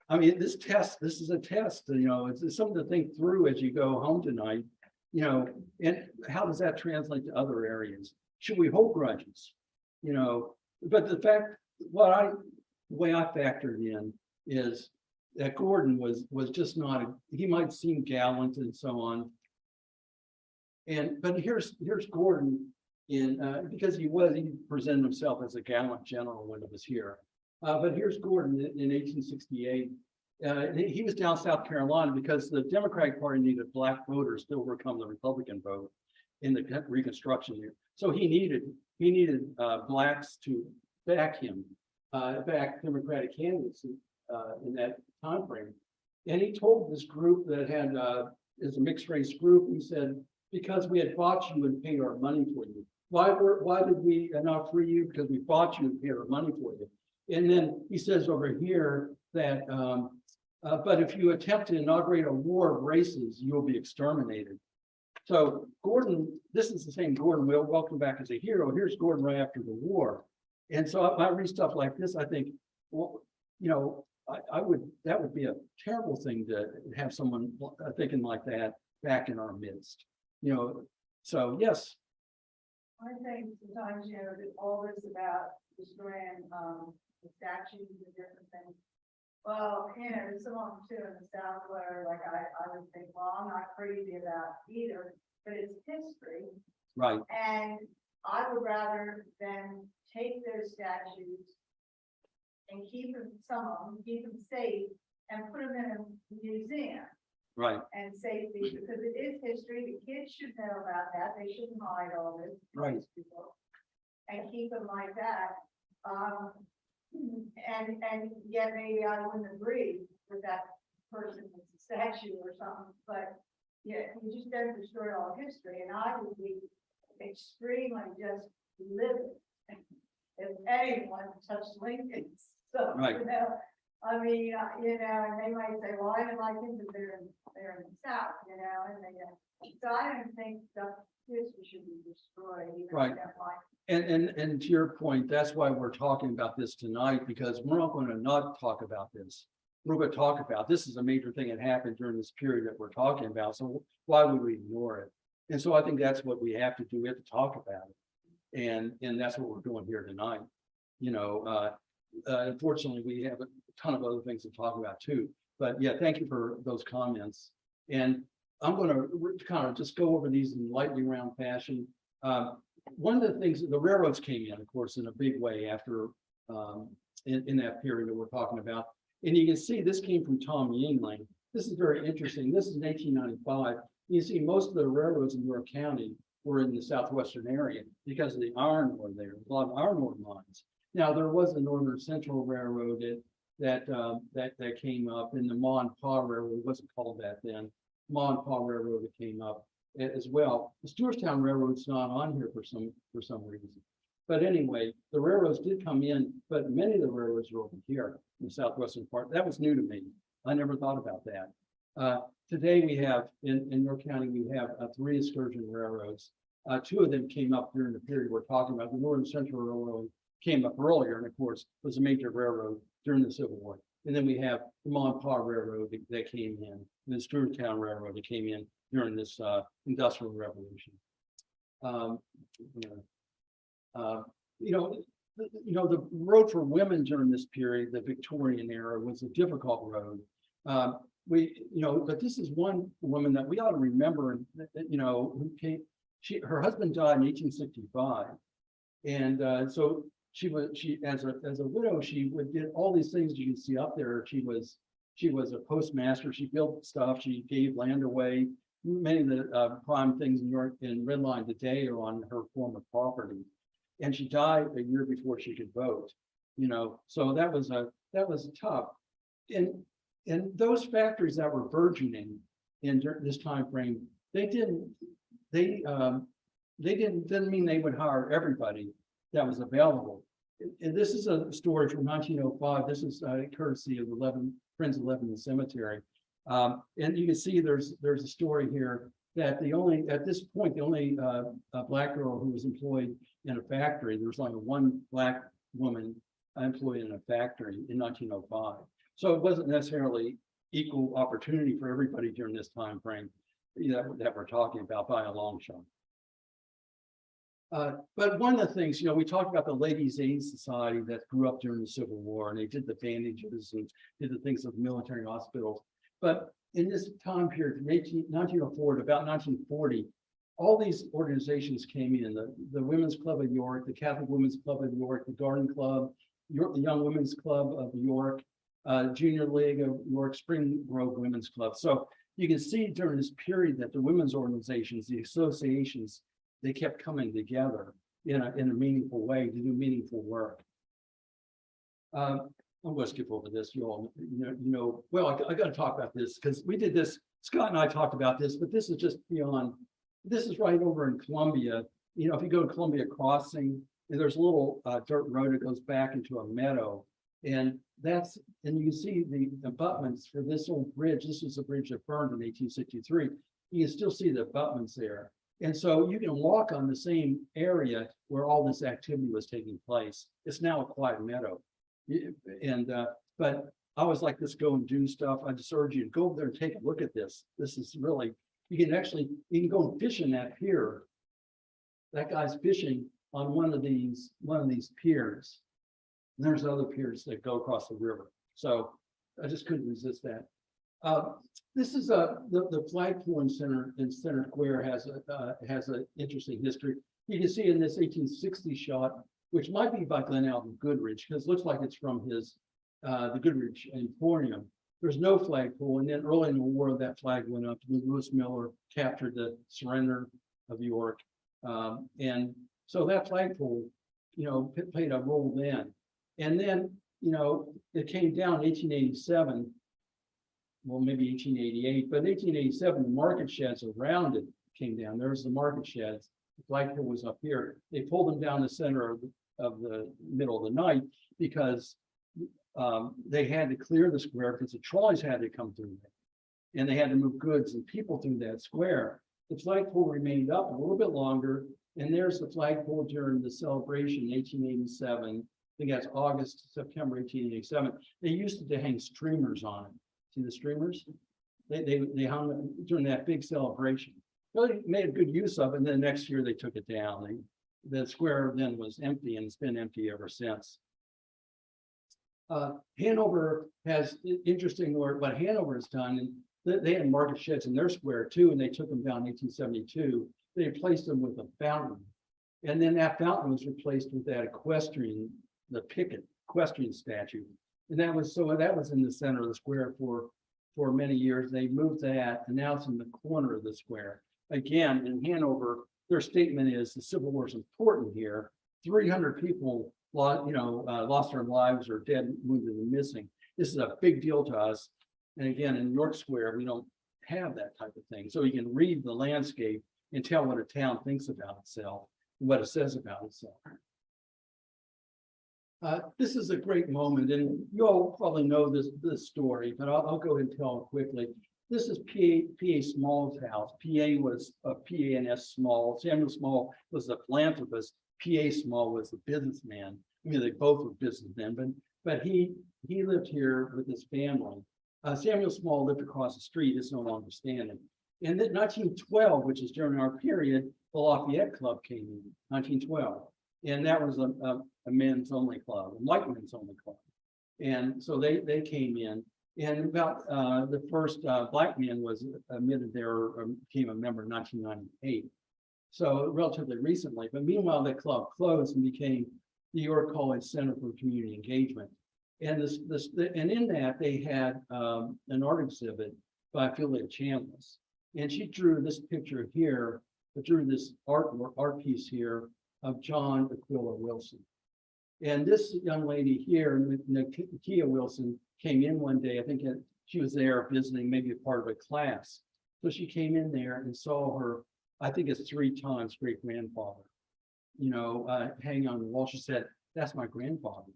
I mean, this is a test, it's something to think through as you go home tonight, and how does that translate to other areas? Should we hold grudges? But the way I factored in is that Gordon was just not, he might seem gallant and so on. But here's Gordon because he presented himself as a gallant general when he was here. But here's Gordon in 1868. He was down South Carolina because the Democratic Party needed black voters to overcome the Republican vote in the Reconstruction year. So he needed blacks to back him, back Democratic candidates in that time frame. And he told this group that had is a mixed race group. He said, "Because we had bought you and paid our money for you. Why did we not free you? Because we bought you and paid our money for you." And then he says over here that, "But if you attempt to inaugurate a war of races, you will be exterminated." So Gordon, this is the same Gordon. We'll welcome back as a hero. Here's Gordon right after the war. And so I read stuff like this, I think, well, you know, that would be a terrible thing to have someone thinking like that back in our midst. You know, so yes. I think sometimes, you know, that all this about destroying, the statues and different things. Well, you know, there's some of them too in the South where like I would think, well, I'm not crazy about either, but it's history. Right. And I would rather than take those statues and keep them, some of them, keep them safe and put them in a museum Right. and safety, because it is history. The kids should know about that. They shouldn't hide all this. Right. People, and keep them like that. And yet maybe I wouldn't agree with that person with the statue or something, but yeah, you just don't destroy all history. And I would be extremely just livid if anyone touched Lincoln's. So, Right. you know, I mean, you know, and they might say, well, I didn't like him because they're in the South, you know, and they, so I don't think the history should be destroyed. Even if Right. I don't like And to your point, that's why we're talking about this tonight, because we're not going to not talk about this. We're going to talk about this is a major thing that happened during this period that we're talking about. So why would we ignore it? And so I think that's what we have to do. We have to talk about it. And that's what we're doing here tonight. You know, unfortunately, we have a ton of other things to talk about too. But yeah, thank you for those comments. And I'm going to kind of just go over these in lightly round fashion. One of the things, the railroads came in, of course, in a big way after in that period that we're talking about. And you can see this came from Tom Yingling. This is very interesting. This is in 1895. You see most of the railroads in York County were in the southwestern area because of the iron ore there, a lot of iron ore mines. Now there was a Northern Central Railroad that came up, and the Ma and Pa Railroad, it wasn't called that then. Ma and Pa Railroad that came up as well. The Stewartstown Railroad's not on here for some reason. But anyway, the railroads did come in, but many of the railroads were over here in the southwestern part. That was new to me. I never thought about that. Today we have, in York County, we have 3 excursion railroads. 2 of them came up during the period we're talking about. The Northern Central Railroad came up earlier, and of course, was a major railroad during the Civil War. And then we have the Ma and Pa Railroad that came in, and the Stewartstown Railroad that came in during this industrial revolution. The road for women during this period, the Victorian era, was a difficult road. But this is one woman that we ought to remember, who came. Her husband died in 1865, and so she as a widow, she did all these things you can see up there. She was a postmaster. She built stuff. She gave land away. Many of the prime things in York and Red Line today are on her former property. And she died a year before she could vote. So that was tough. And those factories that were burgeoning in this time frame, didn't mean they would hire everybody that was available. And this is a story from 1905. This is courtesy of Friends of Lebanon Cemetery. And you can see there's a story here that at this point, the only black girl who was employed in a factory, there was only one black woman employed in a factory in 1905. So it wasn't necessarily equal opportunity for everybody during this time frame that we're talking about by a long shot. But one of the things, we talked about the Ladies' Aid Society that grew up during the Civil War, and they did the bandages and did the things of military hospitals. But in this time period, from 1904 to about 1940, all these organizations came in, the Women's Club of York, the Catholic Women's Club of York, the Garden Club, the Young Women's Club of York, Junior League of York, Spring Grove Women's Club. So you can see during this period that the women's organizations, the associations, they kept coming together in a meaningful way to do meaningful work. I'm going to skip over this. You all, well, I got to talk about this because we did this. Scott and I talked about this, but this is just beyond. This is right over in Columbia. If you go to Columbia Crossing, there's a little dirt road that goes back into a meadow, and you can see the abutments for this old bridge. This was a bridge that burned in 1863. you can still see the abutments there. And so you can walk on the same area where all this activity was taking place. It's now a quiet meadow. And, but I always like this go and do stuff. I just urge you to go over there and take a look at this. This is really, you can go and fish in that pier. That guy's fishing on one of these piers. And there's other piers that go across the river. So I just couldn't resist that. This is the flagpole in Center Square has an interesting history. You can see in this 1860 shot, which might be by Glenn Alvin Goodrich, because it looks like it's from his the Goodrich Emporium. There's no flagpole, and then early in the war, that flag went up. Lewis Miller captured the surrender of York, and so that flagpole, played a role then. And then, it came down in 1887. Well, maybe 1888, but in 1887, the market sheds around it came down. There's the market sheds. The flagpole was up here. They pulled them down the center of the middle of the night because they had to clear the square because the trolleys had to come through there. And they had to move goods and people through that square. The flagpole remained up a little bit longer. And there's the flagpole during the celebration in 1887. I think that's August, September 1887. They used to hang streamers on it. See the streamers? They hung it during that big celebration. Really made a good use of it, and then next year they took it down. The square then was empty, and it's been empty ever since. Hanover has interesting work. What Hanover has done, and they had market sheds in their square too, and they took them down in 1872. They replaced them with a fountain, and then that fountain was replaced with that equestrian, the picket equestrian statue. And that was in the center of the square for many years. They moved that, and now it's in the corner of the square. Again, in Hanover, their statement is the Civil War is important here. 300 people lost their lives or dead, wounded, and missing. This is a big deal to us. And again, in York Square, we don't have that type of thing. So you can read the landscape and tell what a town thinks about itself and what it says about itself. This is a great moment, and you all probably know this story, but I'll go ahead and tell it quickly. This is P.A. Small's house. P.A. was P.A.N.S. Small. Samuel Small was a philanthropist. P.A. Small was a businessman. I mean, they both were businessmen, but he lived here with his family. Samuel Small lived across the street. It's no longer standing. And in 1912, which is during our period, the Lafayette Club came in 1912. And that was a men's only club, a white men's only club. And so they came in. And about the first black man was admitted there or became a member in 1998. So relatively recently. But meanwhile, the club closed and became the York College Center for Community Engagement. And and in that, they had an art exhibit by Philia Chambliss. And she drew this picture here, drew this art piece here of John Aquila Wilson. And this young lady here, Nakia Wilson, came in one day. I think she was there visiting, maybe a part of a class. So she came in there and saw her, I think it's 3 times great grandfather, hanging on the wall. She said, "That's my grandfather."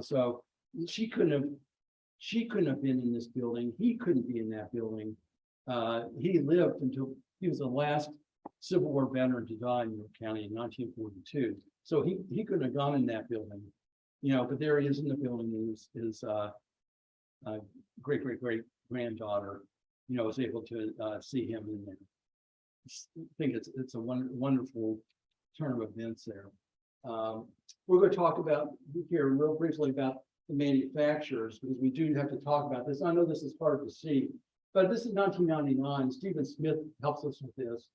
So she couldn't have been in this building. He couldn't be in that building. He lived until he was the last Civil War veteran to die in York County in 1942. So he couldn't have gone in that building, but there he is in the building, and his great granddaughter, was able to see him in there. I think it's a wonderful turn of events there. We're going to talk about here real briefly about the manufacturers, because we do have to talk about this. I know this is hard to see, but this is 1999. Stephen Smith helps us with this.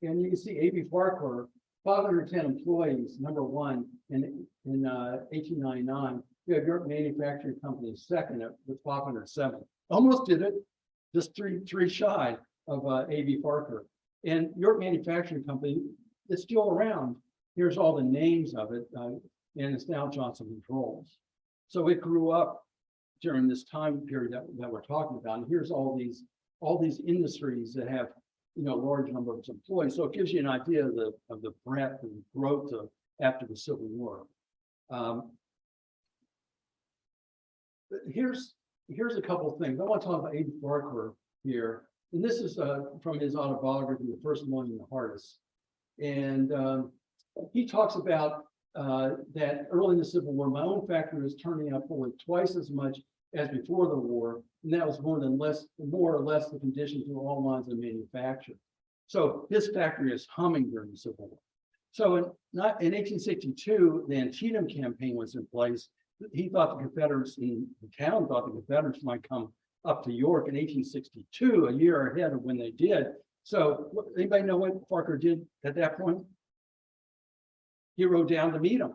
And you can see A.B. Farquhar, 510 employees, number 1 in 1899. We have York Manufacturing Company second with 507. Almost did it, just three shy of A.B. Farquhar. And York Manufacturing Company is still around. Here's all the names of it, and it's now Johnson Controls. So it grew up during this time period that we're talking about. And here's all these industries that have large number of employees. So it gives you an idea of the breadth and growth after the Civil War. Here's a couple of things. I want to talk about A.B. Farquhar here. And this is from his autobiography, The First Morning the Hardest. And he talks about that early in the Civil War, my own factory was turning out fully twice as much as before the war, and that was more or less the condition through all lines of manufacture. So his factory is humming during the Civil War. So in 1862, the Antietam campaign was in place. He thought the Confederates in the town thought the Confederates might come up to York in 1862, a year ahead of when they did. So anybody know what Parker did at that point? He rode down to meet them.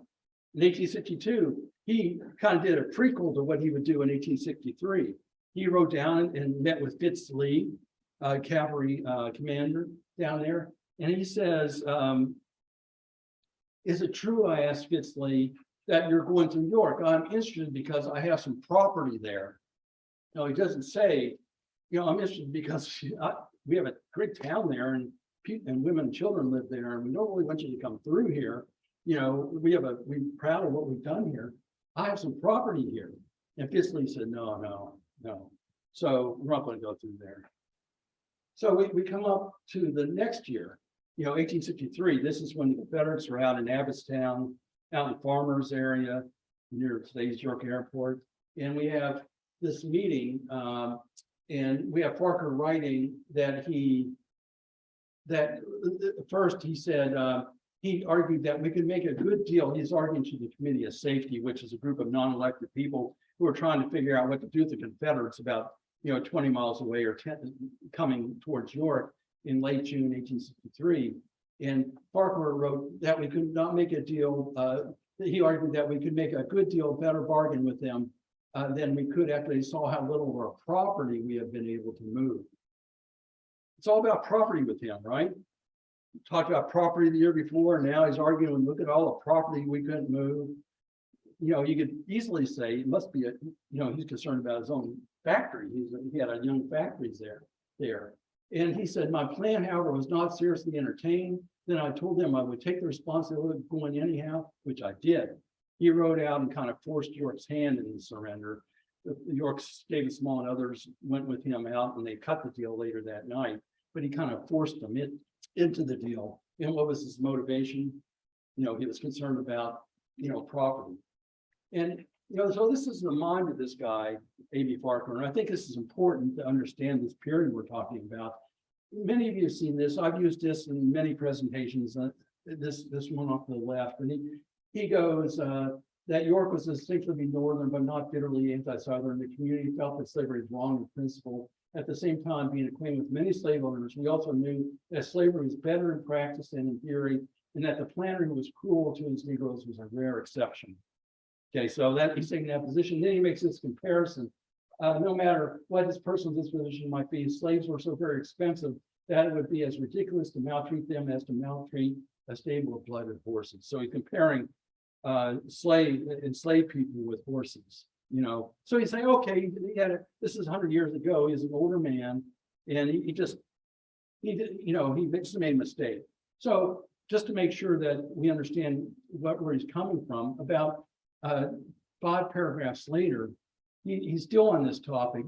In 1862, he kind of did a prequel to what he would do in 1863. He rode down and met with Fitz Lee, cavalry commander down there. And he says, is it true, I asked Fitz Lee, that you're going to York? I'm interested because I have some property there. No, he doesn't say, I'm interested because we have a great town there and women and children live there, and we don't really want you to come through here. We're proud of what we've done here. I have some property here. And Fitz Lee said, no. So we're not going to go through there. So we come up to the next year, 1863. This is when the Confederates are out in Abbottstown, out in the farmers area near today's York Airport. And we have this meeting, and we have Parker writing that first he said, he argued that we could make a good deal. He's arguing to the Committee of Safety, which is a group of non-elected people who are trying to figure out what to do with the Confederates about 20 miles away or coming towards York in late June 1863. And Parker wrote that we could not make a deal. He argued that we could make a good deal, better bargain with them than we could after they saw how little of our property we have been able to move. It's all about property with him, right? Talked about property the year before, and now he's arguing, look at all the property we couldn't move. You could easily say it must be he's concerned about his own factory. He had a young factories there. And he said, my plan, however, was not seriously entertained. Then I told them I would take the responsibility of going anyhow, which I did. He rode out and kind of forced York's hand in the surrender. York's, David Small and others went with him out, and they cut the deal later that night. But he kind of forced them into the deal. And what was his motivation? He was concerned about, property. And, so this is the mind of this guy, A.B. Parker. And I think this is important to understand this period we're talking about. Many of you have seen this. I've used this in many presentations. This one off to the left. And he goes that York was distinctly northern, but not bitterly anti-Southern. The community felt that slavery is wrong in principle. At the same time, being acquainted with many slave owners, we also knew that slavery was better in practice than in theory, and that the planter who was cruel to his Negroes was a rare exception. Okay, so that he's taking that position. Then he makes this comparison. No matter what his personal disposition might be, slaves were so very expensive that it would be as ridiculous to maltreat them as to maltreat a stable of blooded horses. So he's comparing enslaved people with horses. So he's saying, okay, this is 100 years ago. He's an older man, and he just made a mistake. So just to make sure that we understand where he's coming from, about 5 paragraphs later, he's still on this topic.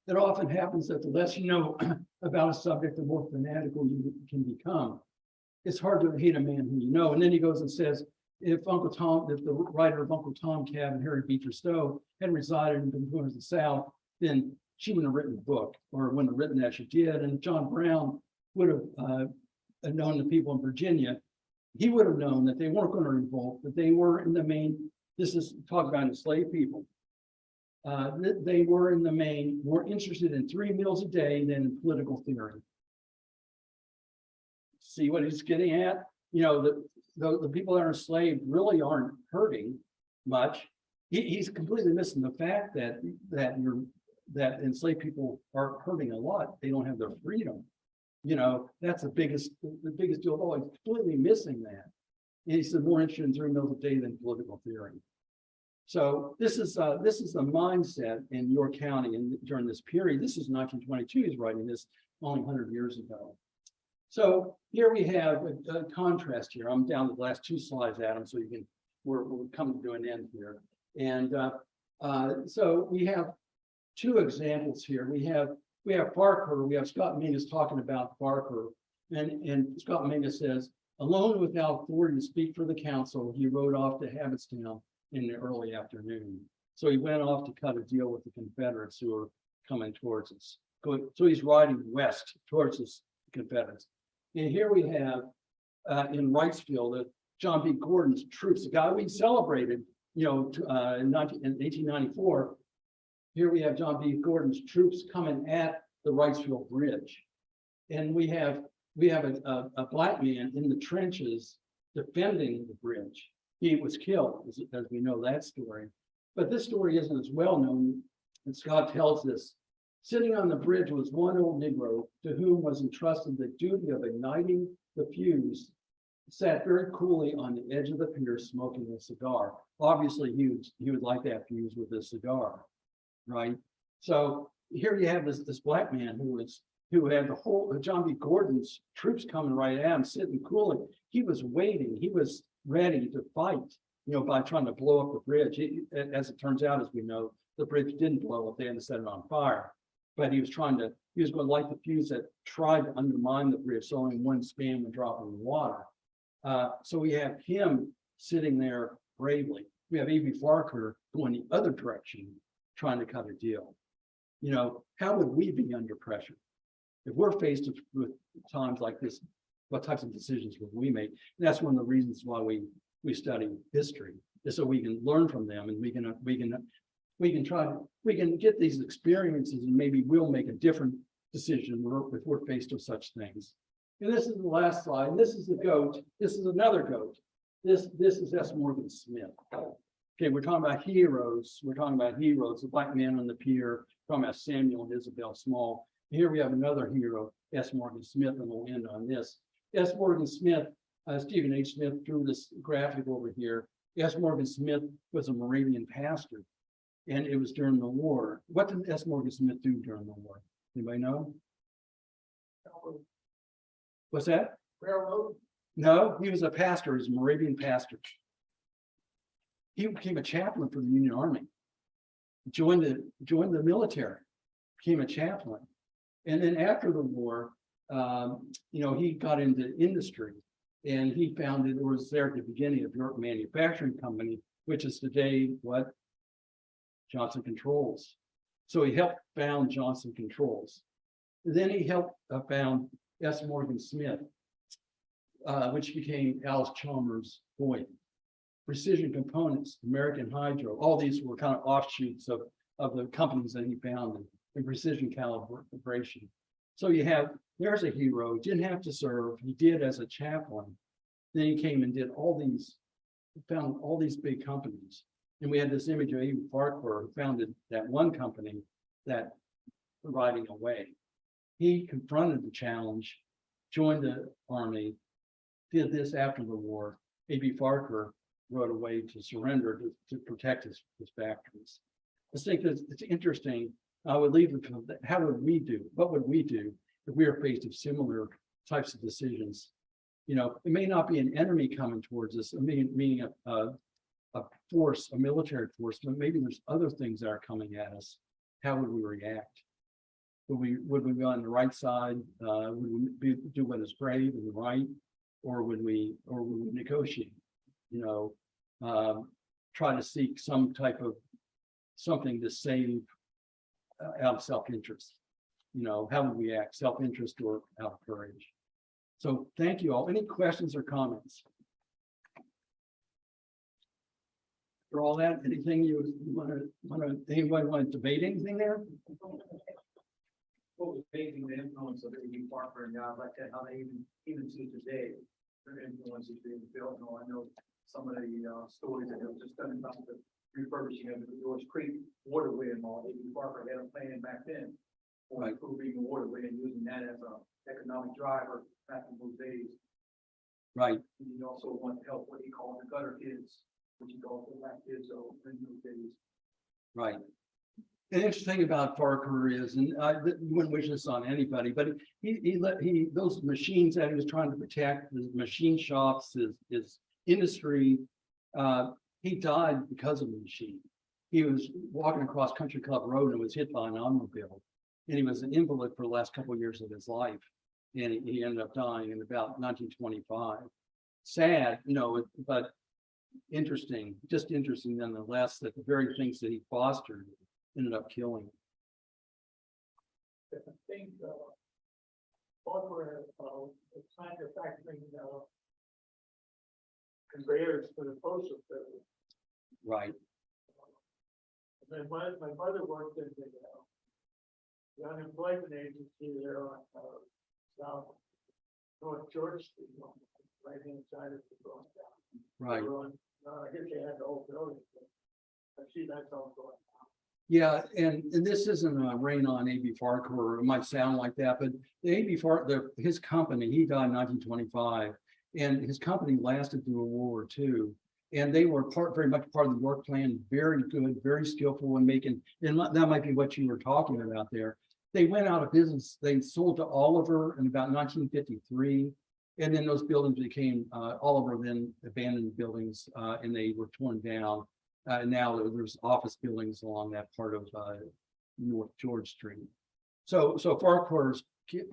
It often happens that the less you know about a subject, the more fanatical you can become. It's hard to hate a man who you know. And then he goes and says, if the writer of Uncle Tom Cab and Harry Beecher Stowe had resided in the South, then she wouldn't have written a book, or wouldn't have written as she did. And John Brown would have known the people in Virginia. He would have known that they weren't going to revolt, that they were in the main, this is talk about enslaved people. They were in the main more interested in 3 meals a day than in political theory. See what he's getting at? The people that are enslaved really aren't hurting much. He's completely missing the fact that enslaved people are hurting a lot. They don't have their freedom. That's the biggest deal of all. He's completely missing that. And he's more interested in 3 meals a day than political theory. So this is the mindset in York County and during this period. This is 1922. He's writing this only 100 years ago. So here we have a contrast here. I'm down to the last 2 slides, Adam, so we're coming to an end here. And so we have 2 examples here. We have we have Parker, we have Scott Mingus talking about Parker. And Scott Mingus says, alone without authority to speak for the council, he rode off to Habitstown in the early afternoon. So he went off to cut a deal with the Confederates who were coming towards us. So he's riding west towards the Confederates. And here we have in Wrightsville, John B. Gordon's troops, the guy we celebrated, in 1894. Here we have John B. Gordon's troops coming at the Wrightsville Bridge. And we have a black man in the trenches defending the bridge. He was killed, as we know that story. But this story isn't as well known, and Scott tells this. Sitting on the bridge was one old Negro to whom was entrusted the duty of igniting the fuse. Sat very coolly on the edge of the pier smoking a cigar. Obviously, he would light that fuse with a cigar, right? So here you have this black man who had the whole John B. Gordon's troops coming right at him, sitting coolly. He was waiting. He was ready to fight, by trying to blow up the bridge. As it turns out, as we know, the bridge didn't blow up. They had to set it on fire. But he was going to light the fuse that tried to undermine the bridge, so only one span would drop in the water. So we have him sitting there bravely. We have A.B. Farquhar going the other direction, trying to cut a deal. How would we be under pressure? If we're faced with times like this, what types of decisions would we make? And that's one of the reasons why we study history, is so we can learn from them, and we can get these experiences, and maybe we'll make a different decision if we're faced with such things. And this is the last slide. And this is the goat. This is another goat. This is S. Morgan Smith. Okay, we're talking about heroes. The black man on the pier. We're talking about Samuel and Isabel Small. Here we have another hero, S. Morgan Smith, and we'll end on this. S. Morgan Smith, Stephen H. Smith drew this graphic over here. S. Morgan Smith was a Moravian pastor, and it was during the war. What did S. Morgan Smith do during the war? Anybody know? What's that? Railroad. No, he was a pastor. He was a Moravian pastor. He became a chaplain for the Union Army. Joined the military, became a chaplain. And then after the war, he got into industry, and he was there at the beginning of York Manufacturing Company, which is today what? Johnson Controls. So he helped found Johnson Controls. And then he helped found S. Morgan Smith, which became Alice Chalmers Boyd. Precision Components, American Hydro, all these were kind of offshoots of the companies that he founded in precision calibration. So there's a hero, didn't have to serve, he did as a chaplain. Then he came and found all these big companies. And we had this image of A.B. Farquhar, who founded that one company that riding away. He confronted the challenge, joined the army, did this after the war. A.B. Farquhar rode away to surrender to protect his factories. I think that it's interesting. I would leave it to how would we do? What would we do if we are faced with similar types of decisions? It may not be an enemy coming towards us, meaning a force, a military force, but maybe there's other things that are coming at us. How would we react? Would we go on the right side? Would we do what is brave and right, or would we negotiate? Try to seek some type of something to save out of self-interest. How would we act? Self-interest or out of courage? So thank you all. Any questions or comments? For all that, anything you anybody want to debate anything there? What was amazing, the influence of A.B. Farquhar and guys like that, how they even to today, their influence is being built. I know some of the stories that have just done about the refurbishing of the George Creek waterway and all. A.B. Farquhar had a plan back then for improving the waterway and using that as an economic driver back in those days. Right. And he also wanted to help what he called the gutter kids, which he called the black kids in those days. Right. The interesting thing about Farquhar is, and I wouldn't wish this on anybody, but he those machines that he was trying to protect, the machine shops, his industry, he died because of the machine. He was walking across Country Club Road and was hit by an automobile. and he was an invalid for the last couple of years of his life. And he ended up dying in about 1925. Sad, but interesting, just interesting nonetheless, that the very things that he fostered ended up killing him. I think, Baltimore, it's manufacturing, conveyors for the postal service. Right. And then my mother worked in the unemployment agency there on, South North George Street, on the right-hand side of the road. Right. I guess they had the whole building, but I see that's all going on. Yeah, and this isn't a rain on A.B. Farquhar. It might sound like that, but the A.B. Farquhar, his company, he died in 1925, and his company lasted through World War II. And they were very much part of the work plan, very good, very skillful in making, and that might be what you were talking about there. They went out of business. They sold to Oliver in about 1953. And then those buildings became, Oliver then abandoned buildings and they were torn down. Now there's office buildings along that part of North George Street. So Farquhar's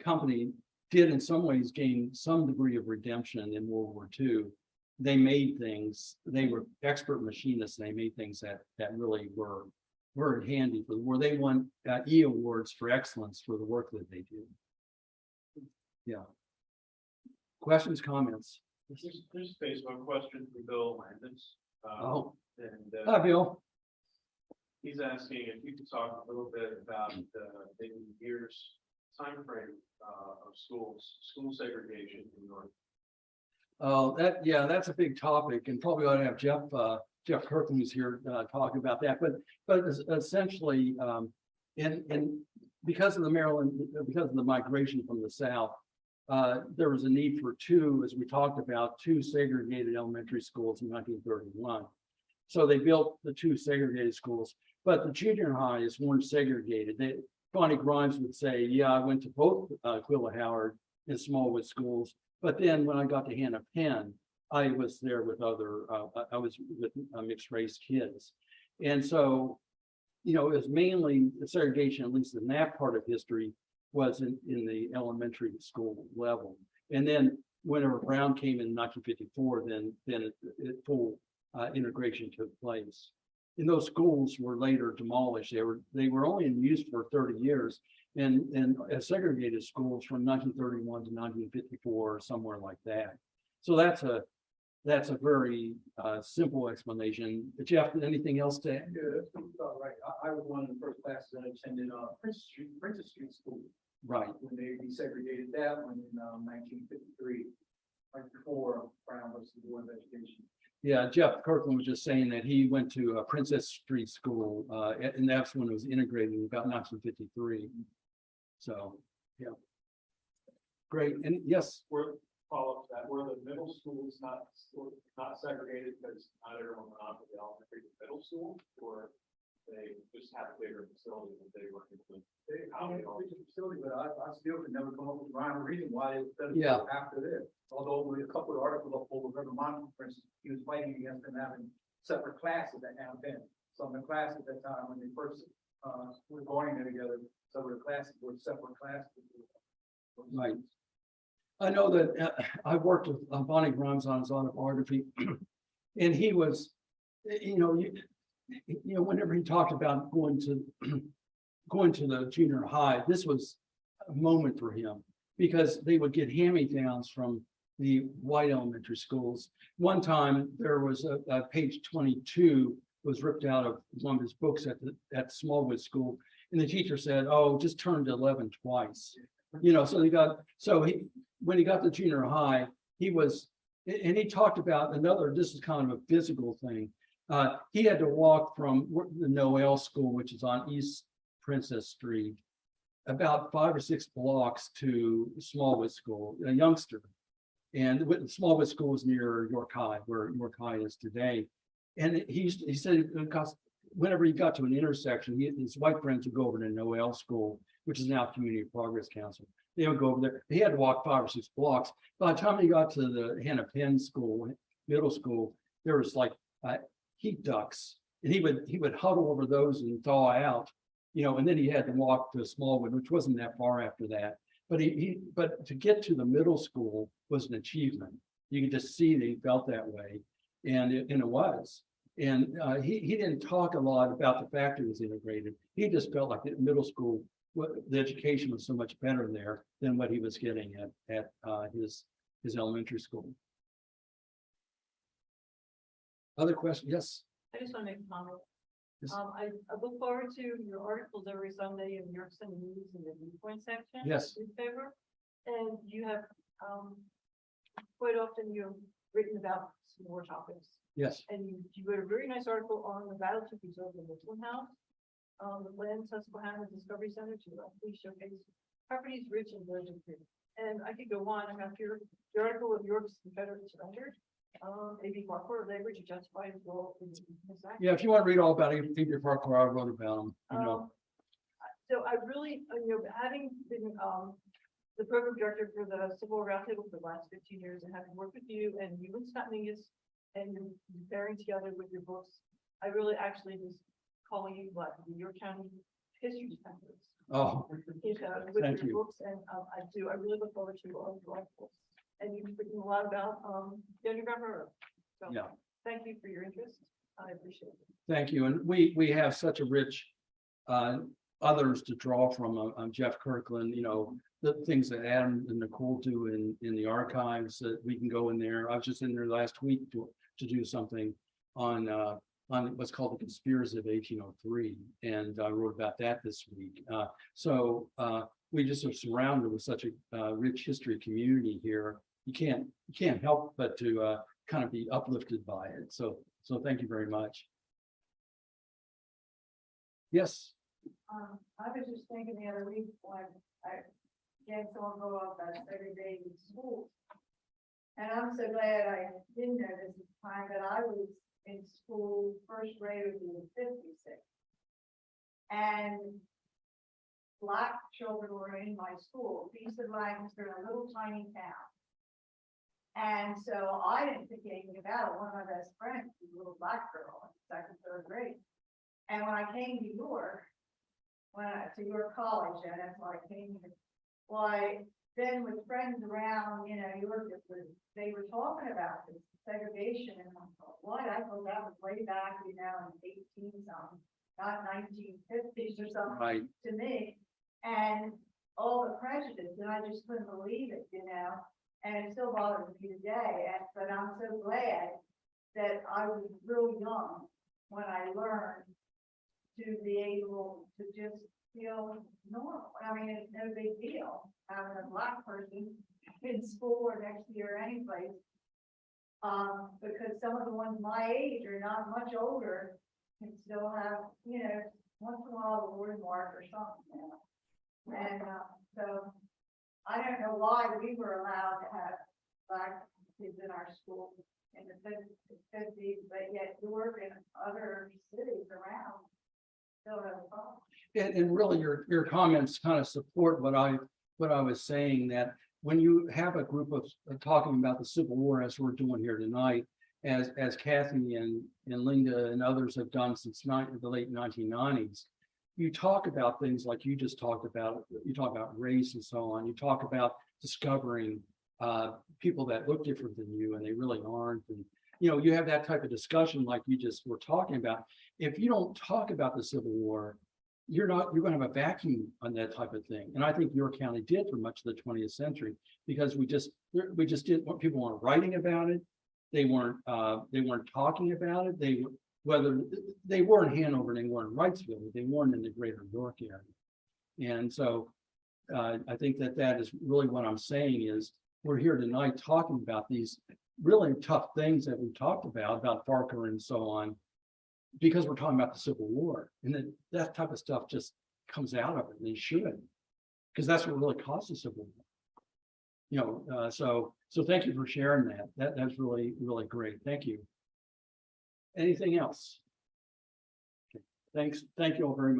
company did in some ways gain some degree of redemption in World War II. They made things, they were expert machinists, and they made things that really were handy for where they won E awards for excellence for the work that they did. Yeah. Questions, comments? This is Facebook question for Bill Landis. Oh, And hi, Bill. he's asking if you could talk a little bit about maybe years timeframe of school segregation in North. Oh, that's a big topic, and probably ought to have Jeff Kirkland who's here talking about that. But essentially, and because of the migration from the South, there was a need for two, as we talked about, two segregated elementary schools in 1931. So they built the two segregated schools, but the junior highs weren't segregated. Bonnie Grimes would say, yeah, I went to both Quilla Howard and Smallwood schools, but then when I got to Hannah Penn, I was there with I was with mixed race kids. And so, it was mainly segregation, at least in that part of history, was in the elementary school level. And then whenever Brown came in 1954, then full integration took place. And those schools were later demolished. They were only in use for 30 years, and as segregated schools from 1931 to 1954, somewhere like that. So that's a very simple explanation. Jeff, anything else to add? Yeah, that's about right. I was one of the first classes that attended Princess Street School. Right. When they desegregated that one in 1953, right before Brown was the Board of Education. Yeah, Jeff Kirkland was just saying that he went to Princess Street School, and that's when it was integrated in about 1953. So, yeah. Great. And yes. Follow up to that, were the middle schools not segregated because not everyone went on to the elementary to middle school, or they just had a bigger facility that they were in? Facility, but I still could never come up with a rhyme or reason why it was Yeah. after this. Although we had a couple of articles up over Reverend Monson, for instance, he was fighting against them having separate classes at Hannah Penn. So in the class at that time, when they first were going there together, separate classes were separate classes. Right. I know that I worked with Bonnie Grimes on his autobiography, and he was, whenever he talked about going to the junior high, this was a moment for him because they would get hand-me-downs from the white elementary schools. One time there was a page 22 was ripped out of one of his books at Smallwood School, and the teacher said, "Oh, just turn to 11 twice." When he got to junior high, he talked about this is kind of a physical thing. He had to walk from the Noel School, which is on East Princess Street, about 5 or 6 blocks to Smallwood School, a youngster. And Smallwood School is near York High, where York High is today. And he said, whenever he got to an intersection, his white friends would go over to Noel School, which is now Community Progress Council. They would go over there. He had to walk 5 or 6 blocks. By the time he got to the Hannah Penn School, middle school, there was like heat ducts, and he would huddle over those and thaw out. and then he had to walk to Smallwood, which wasn't that far after that. But to get to the middle school was an achievement. You could just see that he felt that way, and it was. And he didn't talk a lot about the fact it was integrated. He just felt like at middle school, the education was so much better there than what he was getting at his elementary school. Other questions? Yes. I just want to make a comment. Yes. I look forward to your articles every Sunday in New York City News in the viewpoint section. Yes. Newspaper. And you have, quite often you've written about some more topics. Yes. And you wrote a very nice article on the battle to preserve the Richland House. The land Susquehanna Discovery Center to please showcase properties rich in legend. And I could go on. I have here the article of York's Confederate surrender. A.B. Parker, labor to justify his role in this act. Yeah, if you want to read all about it, A.B. Parker, I wrote about him. So I really, having been the program director for the Civil War Roundtable for the last 15 years and having worked with you and Scott Mingus and you're bearing together with your books, I really actually was calling you the York County History Defenders. Oh, With thank your you. books, and I really look forward to all of your articles. And you've written a lot about the Underground Railroad. So Yeah. thank you for your interest. I appreciate it. Thank you. And we have such a rich others to draw from. Jeff Kirkland, the things that Adam and Nicole do in the archives that we can go in there. I was just in there last week to do something on what's called the conspiracy of 1803, and I wrote about that this week. So we just are surrounded with such a rich history community here. You can't help but to kind of be uplifted by it. So thank you very much. Yes. I was just thinking the other week when I again someone go up that every day in school. And I'm so glad I didn't know this at the time, but I was in school, first grade would be in 56. And Black children were in my school. These are Lancaster, a little tiny town. And so I didn't think anything about it. One of my best friends was a little Black girl in second, third grade. And when I came to York, to York College, and that's why I came here. Why, then with friends around, York, they were talking about this segregation, and I thought, what? I thought that was way back, in 18 something, not 1950s or something. Right. To me, and all the prejudice, and I just couldn't believe it, and it still bothers me today. But I'm so glad that I was real young when I learned to be able to just feel normal. I mean, it's no big deal having a Black person in school or next to you or anyplace. Because some of the ones my age are not much older can still have, once in a while a word mark or something. And so I don't know why we were allowed to have Black kids in our school in the 50s, but yet York and other cities around still have a problem. And really your comments kind of support what I was saying, that when you have a group of talking about the Civil War as we're doing here tonight, as Kathy and Linda and others have done since the late 1990s, you talk about things like you just talked about. You talk about race and so on. You talk about discovering people that look different than you and they really aren't. And you have that type of discussion like you just were talking about. If you don't talk about the Civil War, you're going to have a vacuum on that type of thing. And I think York County did for much of the 20th century, because we just didn't want, people weren't writing about it. They weren't talking about it. Whether they were in Hanover and they weren't in Wrightsville, but they weren't in the greater York area. And so I think that is really what I'm saying is we're here tonight talking about these really tough things that we talked about Parker and so on, because we're talking about the Civil War, and that type of stuff just comes out of it, and it should, because that's what really caused the Civil War. So thank you for sharing that. That's really, really great. Thank you. Anything else? Okay. Thanks. Thank you all very much.